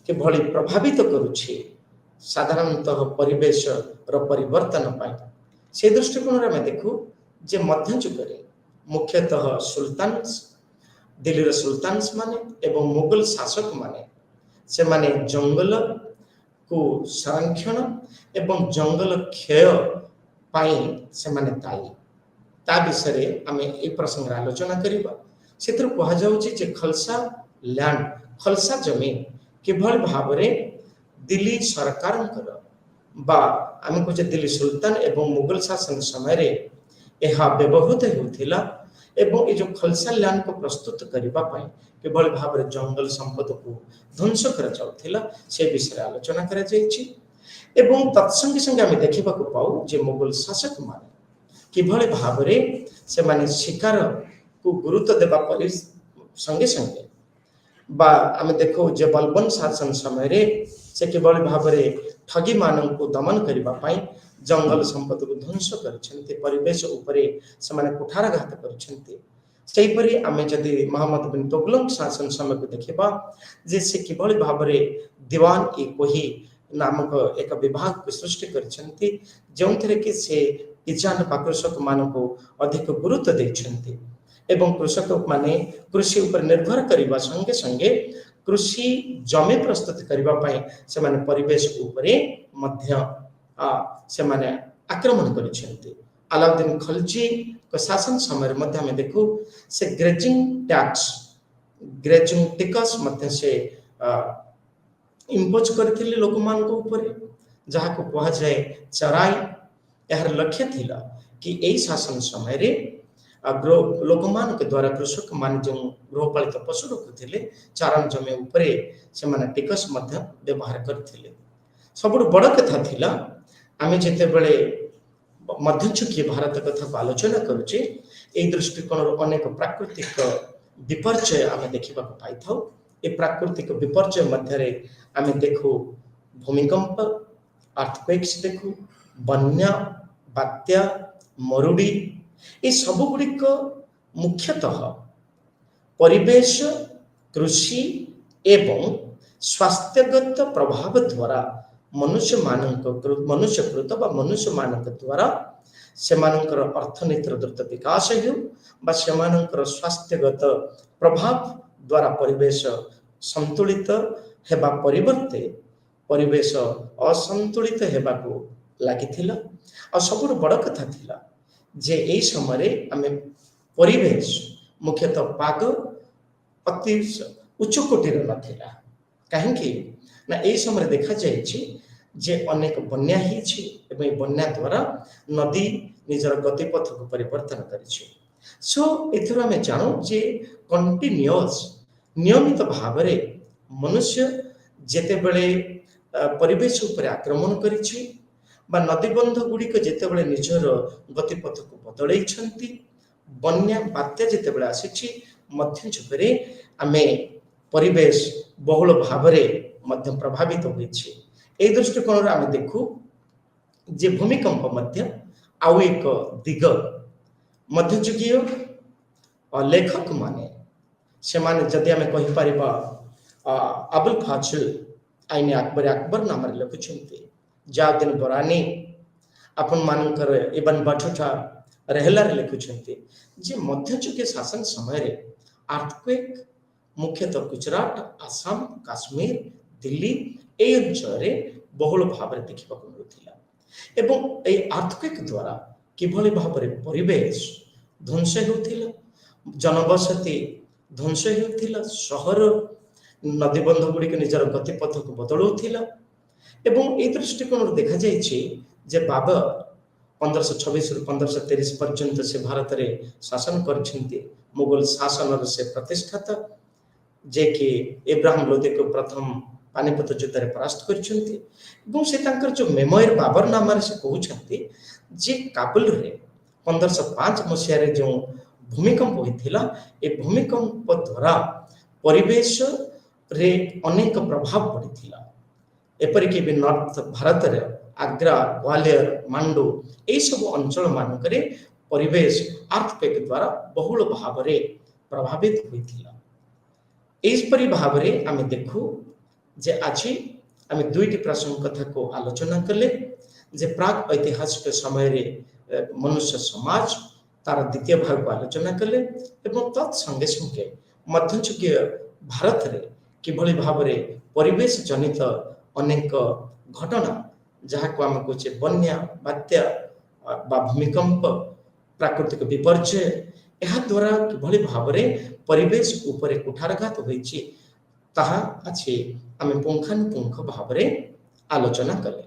କିଭଳି ପ୍ରଭାବିତ କରୁଛି ସାଧାରଣତଃ ପରିବେଶର ପରିବର୍ତ୍ତନ ପାଇଁ। ସେ ଦୃଷ୍ଟିକୋଣରେ ଆମେ ଦେଖୁ ଯେ ମଧ୍ୟଯୁଗରେ ମୁଖ୍ୟତଃ ସୁଲତାନସ୍, ଦିଲ୍ଲୀର ସୁଲତାନସ୍ ମାନେ ଏବଂ ମୋଗଲ ଶାସକ ମାନେ ସେମାନେ ଜଙ୍ଗଲକୁ ସଂରକ୍ଷଣ ଏବଂ ଜଙ୍ଗଲ କ୍ଷୟ ପାଇଁ ସେମାନେ ଦାୟୀ। ତା ବିଷୟରେ ଆମେ এই ପ୍ରସଙ୍ଗରେ ଆଲୋଚନା କରିବା। ସେଥିରୁ କୁହାଯାଉଛି ଯେ ଖଲସା ଲ୍ୟାଣ୍ଡ, ଖଲସା ଜମି କିଭଳି ଭାବରେ ଦିଲ୍ଲୀ ସରକାରଙ୍କର ବା ଆମେ କହୁଛେ ଦିଲ୍ଲୀ ସୁଲତାନ ଏବଂ ମୁଗଲ ଶାସନ ସମୟରେ ଏହା ବ୍ୟବହୃତ ହେଉଥିଲା ଏବଂ ଏ ଯେଉଁ ଖଲସା ଲ୍ୟାଣ୍ଡକୁ ପ୍ରସ୍ତୁତ କରିବା ପାଇଁ କିଭଳି ଭାବରେ ଜଙ୍ଗଲ ସମ୍ପଦକୁ ଧ୍ୱଂସ କରାଯାଉଥିଲା ସେ ବିଷୟରେ ଆଲୋଚନା କରାଯାଇଛି। ଏବଂ ତତ୍ସଙ୍ଗେ ସଙ୍ଗେ ଆମେ ଦେଖିବାକୁ ପାଉ ଯେ ମୋଗଲ ଶାସକମାନେ କିଭଳି ଭାବରେ ସେମାନେ ଶିକାରକୁ ଗୁରୁତ୍ୱ ଦେବା ପରି ସଙ୍ଗେ ସଙ୍ଗେ ବା ଆମେ ଦେଖୁ ଯେ ବଲବନ ଶାସନ ସମୟରେ ସେ କିଭଳି ଭାବରେ ଠଗୀମାନଙ୍କୁ ଦମନ କରିବା ପାଇଁ ଜଙ୍ଗଲ ସମ୍ପଦକୁ ଧ୍ୱଂସ କରିଛନ୍ତି, ପରିବେଶ ଉପରେ ସେମାନେ କୁଠାରଘାତ କରିଛନ୍ତି। ସେହିପରି ଆମେ ଯଦି ମହମ୍ମଦ ବିନ୍ ତୁଗଲକ ଶାସନ ସମୟକୁ ଦେଖିବା ଯେ ସେ କିଭଳି ଭାବରେ ଦିୱାନ ଇ କୋହି ନାମକ ଏକ ବିଭାଗକୁ ସୃଷ୍ଟି କରିଛନ୍ତି, ଯେଉଁଥିରେ କି ସେ କିଷାନ ବା କୃଷକମାନଙ୍କୁ ଅଧିକ ଗୁରୁତ୍ୱ ଦେଇଛନ୍ତି ଏବଂ କୃଷକମାନେ କୃଷି ଉପରେ ନିର୍ଭର କରିବା ସଙ୍ଗେ ସଙ୍ଗେ କୃଷି ଜମି ପ୍ରସ୍ତୁତ କରିବା ପାଇଁ ସେମାନେ ପରିବେଶ ଉପରେ ମଧ୍ୟ ସେମାନେ ଆକ୍ରମଣ କରିଛନ୍ତି। ଆଲାଉଦ୍ଦିନ ଖଲଜିଙ୍କ ଶାସନ ସମୟରେ ମଧ୍ୟ ଆମେ ଦେଖୁ ସେ ଗ୍ରେଜିଂ ଟ୍ୟାକ୍ସ, ଗ୍ରେଜିଂ ଟିକସ ମଧ୍ୟ ସେ ଇମ୍ପୋଜ କରିଥିଲେ ଲୋକମାନଙ୍କ ଉପରେ, ଯାହାକୁ କୁହାଯାଏ ଚରାଇ। ଏହାର ଲକ୍ଷ୍ୟ ଥିଲା କି ଏହି ଶାସନ ସମୟରେ ଲୋକମାନଙ୍କ ଦ୍ୱାରା କୃଷକମାନେ ଯେଉଁ ଗୃହପାଳିତ ପଶୁ ରଖୁଥିଲେ ଚାରଣ ଜମି ଉପରେ ସେମାନେ ଟିକସ ମଧ୍ୟ ବ୍ୟବହାର କରିଥିଲେ। ସବୁଠୁ ବଡ଼ କଥା ଥିଲା ଆମେ ଯେତେବେଳେ ମଧ୍ୟଯୁଗୀୟ ଭାରତ କଥାକୁ ଆଲୋଚନା କରୁଛେ ଏହି ଦୃଷ୍ଟିକୋଣରୁ ଅନେକ ପ୍ରାକୃତିକ ବିପର୍ଯ୍ୟୟ ଆମେ ଦେଖିବାକୁ ପାଇଥାଉ। ଏ ପ୍ରାକୃତିକ ବିପର୍ଯ୍ୟୟ ମଧ୍ୟରେ ଆମେ ଦେଖୁ ଭୂମିକମ୍ପ, ଆର୍ଥକ୍ୱେକ୍ସ ଦେଖୁ, ବନ୍ୟା, ବାତ୍ୟା, ମରୁଡ଼ି, ଏ ସବୁଗୁଡ଼ିକ ମୁଖ୍ୟତଃ ପରିବେଶ, କୃଷି ଏବଂ ସ୍ୱାସ୍ଥ୍ୟଗତ ପ୍ରଭାବ ଦ୍ୱାରା ମନୁଷ୍ୟକୃତ ବା ମନୁଷ୍ୟମାନଙ୍କ ଦ୍ୱାରା ସେମାନଙ୍କର ଅର୍ଥନୀତିର ଦ୍ରୁତ ବିକାଶ ହେଉ ବା ସେମାନଙ୍କର ସ୍ୱାସ୍ଥ୍ୟଗତ ପ୍ରଭାବ ଦ୍ୱାରା ପରିବେଶ ସନ୍ତୁଳିତ ହେବା ପରିବର୍ତ୍ତେ ପରିବେଶ ଅସନ୍ତୁଳିତ ହେବାକୁ ଲାଗିଥିଲା। ଆଉ ସବୁଠୁ ବଡ଼ କଥା ଥିଲା ଯେ ଏହି ସମୟରେ ଆମେ ପରିବେଶ ମୁଖ୍ୟତଃ ପାଗ ଅତି ଉଚ୍ଚ କୋଟିର ନଥିଲା। କାହିଁକି ନା ଏହି ସମୟରେ ଦେଖାଯାଇଛି ଯେ ଅନେକ ବନ୍ୟା ହେଇଛି ଏବଂ ଏହି ବନ୍ୟା ଦ୍ୱାରା ନଦୀ ନିଜର ଗତିପଥକୁ ପରିବର୍ତ୍ତନ କରିଛି। ସୋ ଏଥିରୁ ଆମେ ଜାଣୁ ଯେ କଣ୍ଟିନ୍ୟୁଅସ୍ ନିୟମିତ ଭାବରେ ମନୁଷ୍ୟ ଯେତେବେଳେ ପରିବେଶ ଉପରେ ଆକ୍ରମଣ କରିଛି ବା ନଦୀବନ୍ଧ ଗୁଡ଼ିକ ଯେତେବେଳେ ନିଜର ଗତିପଥକୁ ବଦଳେଇଛନ୍ତି, ବନ୍ୟା ବାତ୍ୟା ଯେତେବେଳେ ଆସିଛି, ମଧ୍ୟଯୁଗରେ ଆମେ ପରିବେଶ ବହୁଳ ଭାବରେ ମଧ୍ୟ ପ୍ରଭାବିତ ହୋଇଛି। ଏହି ଦୃଷ୍ଟିକୋଣରୁ ଆମେ ଦେଖୁ ଯେ ଭୂମିକମ୍ପ ମଧ୍ୟ ଆଉ ଏକ ଦିଗ। ମଧ୍ୟଯୁଗୀୟ ଲେଖକମାନେ ସେମାନେ ଯଦି ଆମେ କହିପାରିବା ଆବୁଲ ଫାଜଲ ଆଇନ ଆକବର ନାମରେ ଲେଖୁଛନ୍ତି, ଜାଉଦ୍ଦିନ ବରାନୀ ଆପଣମାନଙ୍କର ଇବନ ବଟୁଟା ରେହଲାରେ ଲେଖୁଛନ୍ତି ଯେ ମଧ୍ୟଯୁଗୀୟ ଶାସନ ସମୟରେ ଆର୍ଥକ୍ୱେକ୍ ମୁଖ୍ୟତଃ ଗୁଜରାଟ, ଆସାମ, କାଶ୍ମୀର, ଦିଲ୍ଲୀ ଏହି ଅଞ୍ଚଳରେ ବହୁଳ ଭାବରେ ଦେଖିବାକୁ ମିଳୁଥିଲା ଏବଂ ଏହି ଆର୍ଥକ୍ୱେକ୍ ଦ୍ୱାରା କିଭଳି ଭାବରେ ପରିବେଶ ଧ୍ୱଂସ ହେଉଥିଲା, ଜନବସତି ଧ୍ୱଂସ ହେଉଥିଲା, ସହର ନଦୀବନ୍ଧ ଗୁଡ଼ିକ ନିଜର ଗତିପଥକୁ ବଦଳାଉଥିଲା। ଏବଂ ଏହି ଦୃଷ୍ଟିକୋଣରୁ ଦେଖାଯାଇଛି ଯେ ବାବର 1526ରୁ 1530 ପର୍ଯ୍ୟନ୍ତ ସେ ଭାରତରେ ଶାସନ କରିଛନ୍ତି। ମୋଗଲ ଶାସନର ସେ ପ୍ରତିଷ୍ଠାତା, ଯିଏକି ଇବ୍ରାହିମ ଲୋଦିକୁ ପ୍ରଥମ ପାନିପତ ଯୁଦ୍ଧରେ ପରାସ୍ତ କରିଛନ୍ତି ଏବଂ ସେ ତାଙ୍କର ଯେଉଁ ମେମୋୟାର ବାବର ନାମରେ ସେ କହୁଛନ୍ତି ଯେ କାବୁଲରେ 1505 ମସିହାରେ ଯେଉଁ ଭୂମିକମ୍ପ ହୋଇଥିଲା, ଏ ଭୂମିକମ୍ପ ଦ୍ୱାରା ପରିବେଶରେ ଅନେକ ପ୍ରଭାବ ପଡ଼ିଥିଲା। ଏପରିକି ବି ନର୍ଥ ଭାରତରେ ଆଗ୍ରା, ଗ୍ୱାଲିୟର, ମାଣ୍ଡୁ ଏହିସବୁ ଅଞ୍ଚଳମାନଙ୍କରେ ପରିବେଶ ଆର୍ଥକ୍ୱେକ୍ ଦ୍ୱାରା ବହୁଳ ଭାବରେ ପ୍ରଭାବିତ ହୋଇଥିଲା। ଏହିପରି ଭାବରେ ଆମେ ଦେଖୁ ଯେ ଆଜି ଆମେ ଦୁଇଟି ପ୍ରସଙ୍ଗ କଥାକୁ ଆଲୋଚନା କଲେ ଯେ ପ୍ରାକ୍ ଐତିହାସିକ ସମୟରେ ମନୁଷ୍ୟ ସମାଜ ତାର ଦ୍ୱିତୀୟ ଭାଗକୁ ଆଲୋଚନା କଲେ ଏବଂ ତତ୍ ସଙ୍ଗେ ସଙ୍ଗେ ମଧ୍ୟଯୁଗୀୟ ଭାରତରେ କିଭଳି ଭାବରେ ପରିବେଶ ଜନିତ ଅନେକ ଘଟଣା ଯାହାକୁ ଆମେ କହୁଛେ ବନ୍ୟା ବାତ୍ୟା ବା ଭୂମିକମ୍ପ ପ୍ରାକୃତିକ ବିପର୍ଯ୍ୟୟ ଏହା ଦ୍ୱାରା କିଭଳି ଭାବରେ ପରିବେଶ ଉପରେ କୁଠାରଘାତ ହୋଇଛି ତାହା ଅଛି ଆମେ ପୁଙ୍ଖାନୁପୁଙ୍ଖ ଭାବରେ ଆଲୋଚନା କଲେ।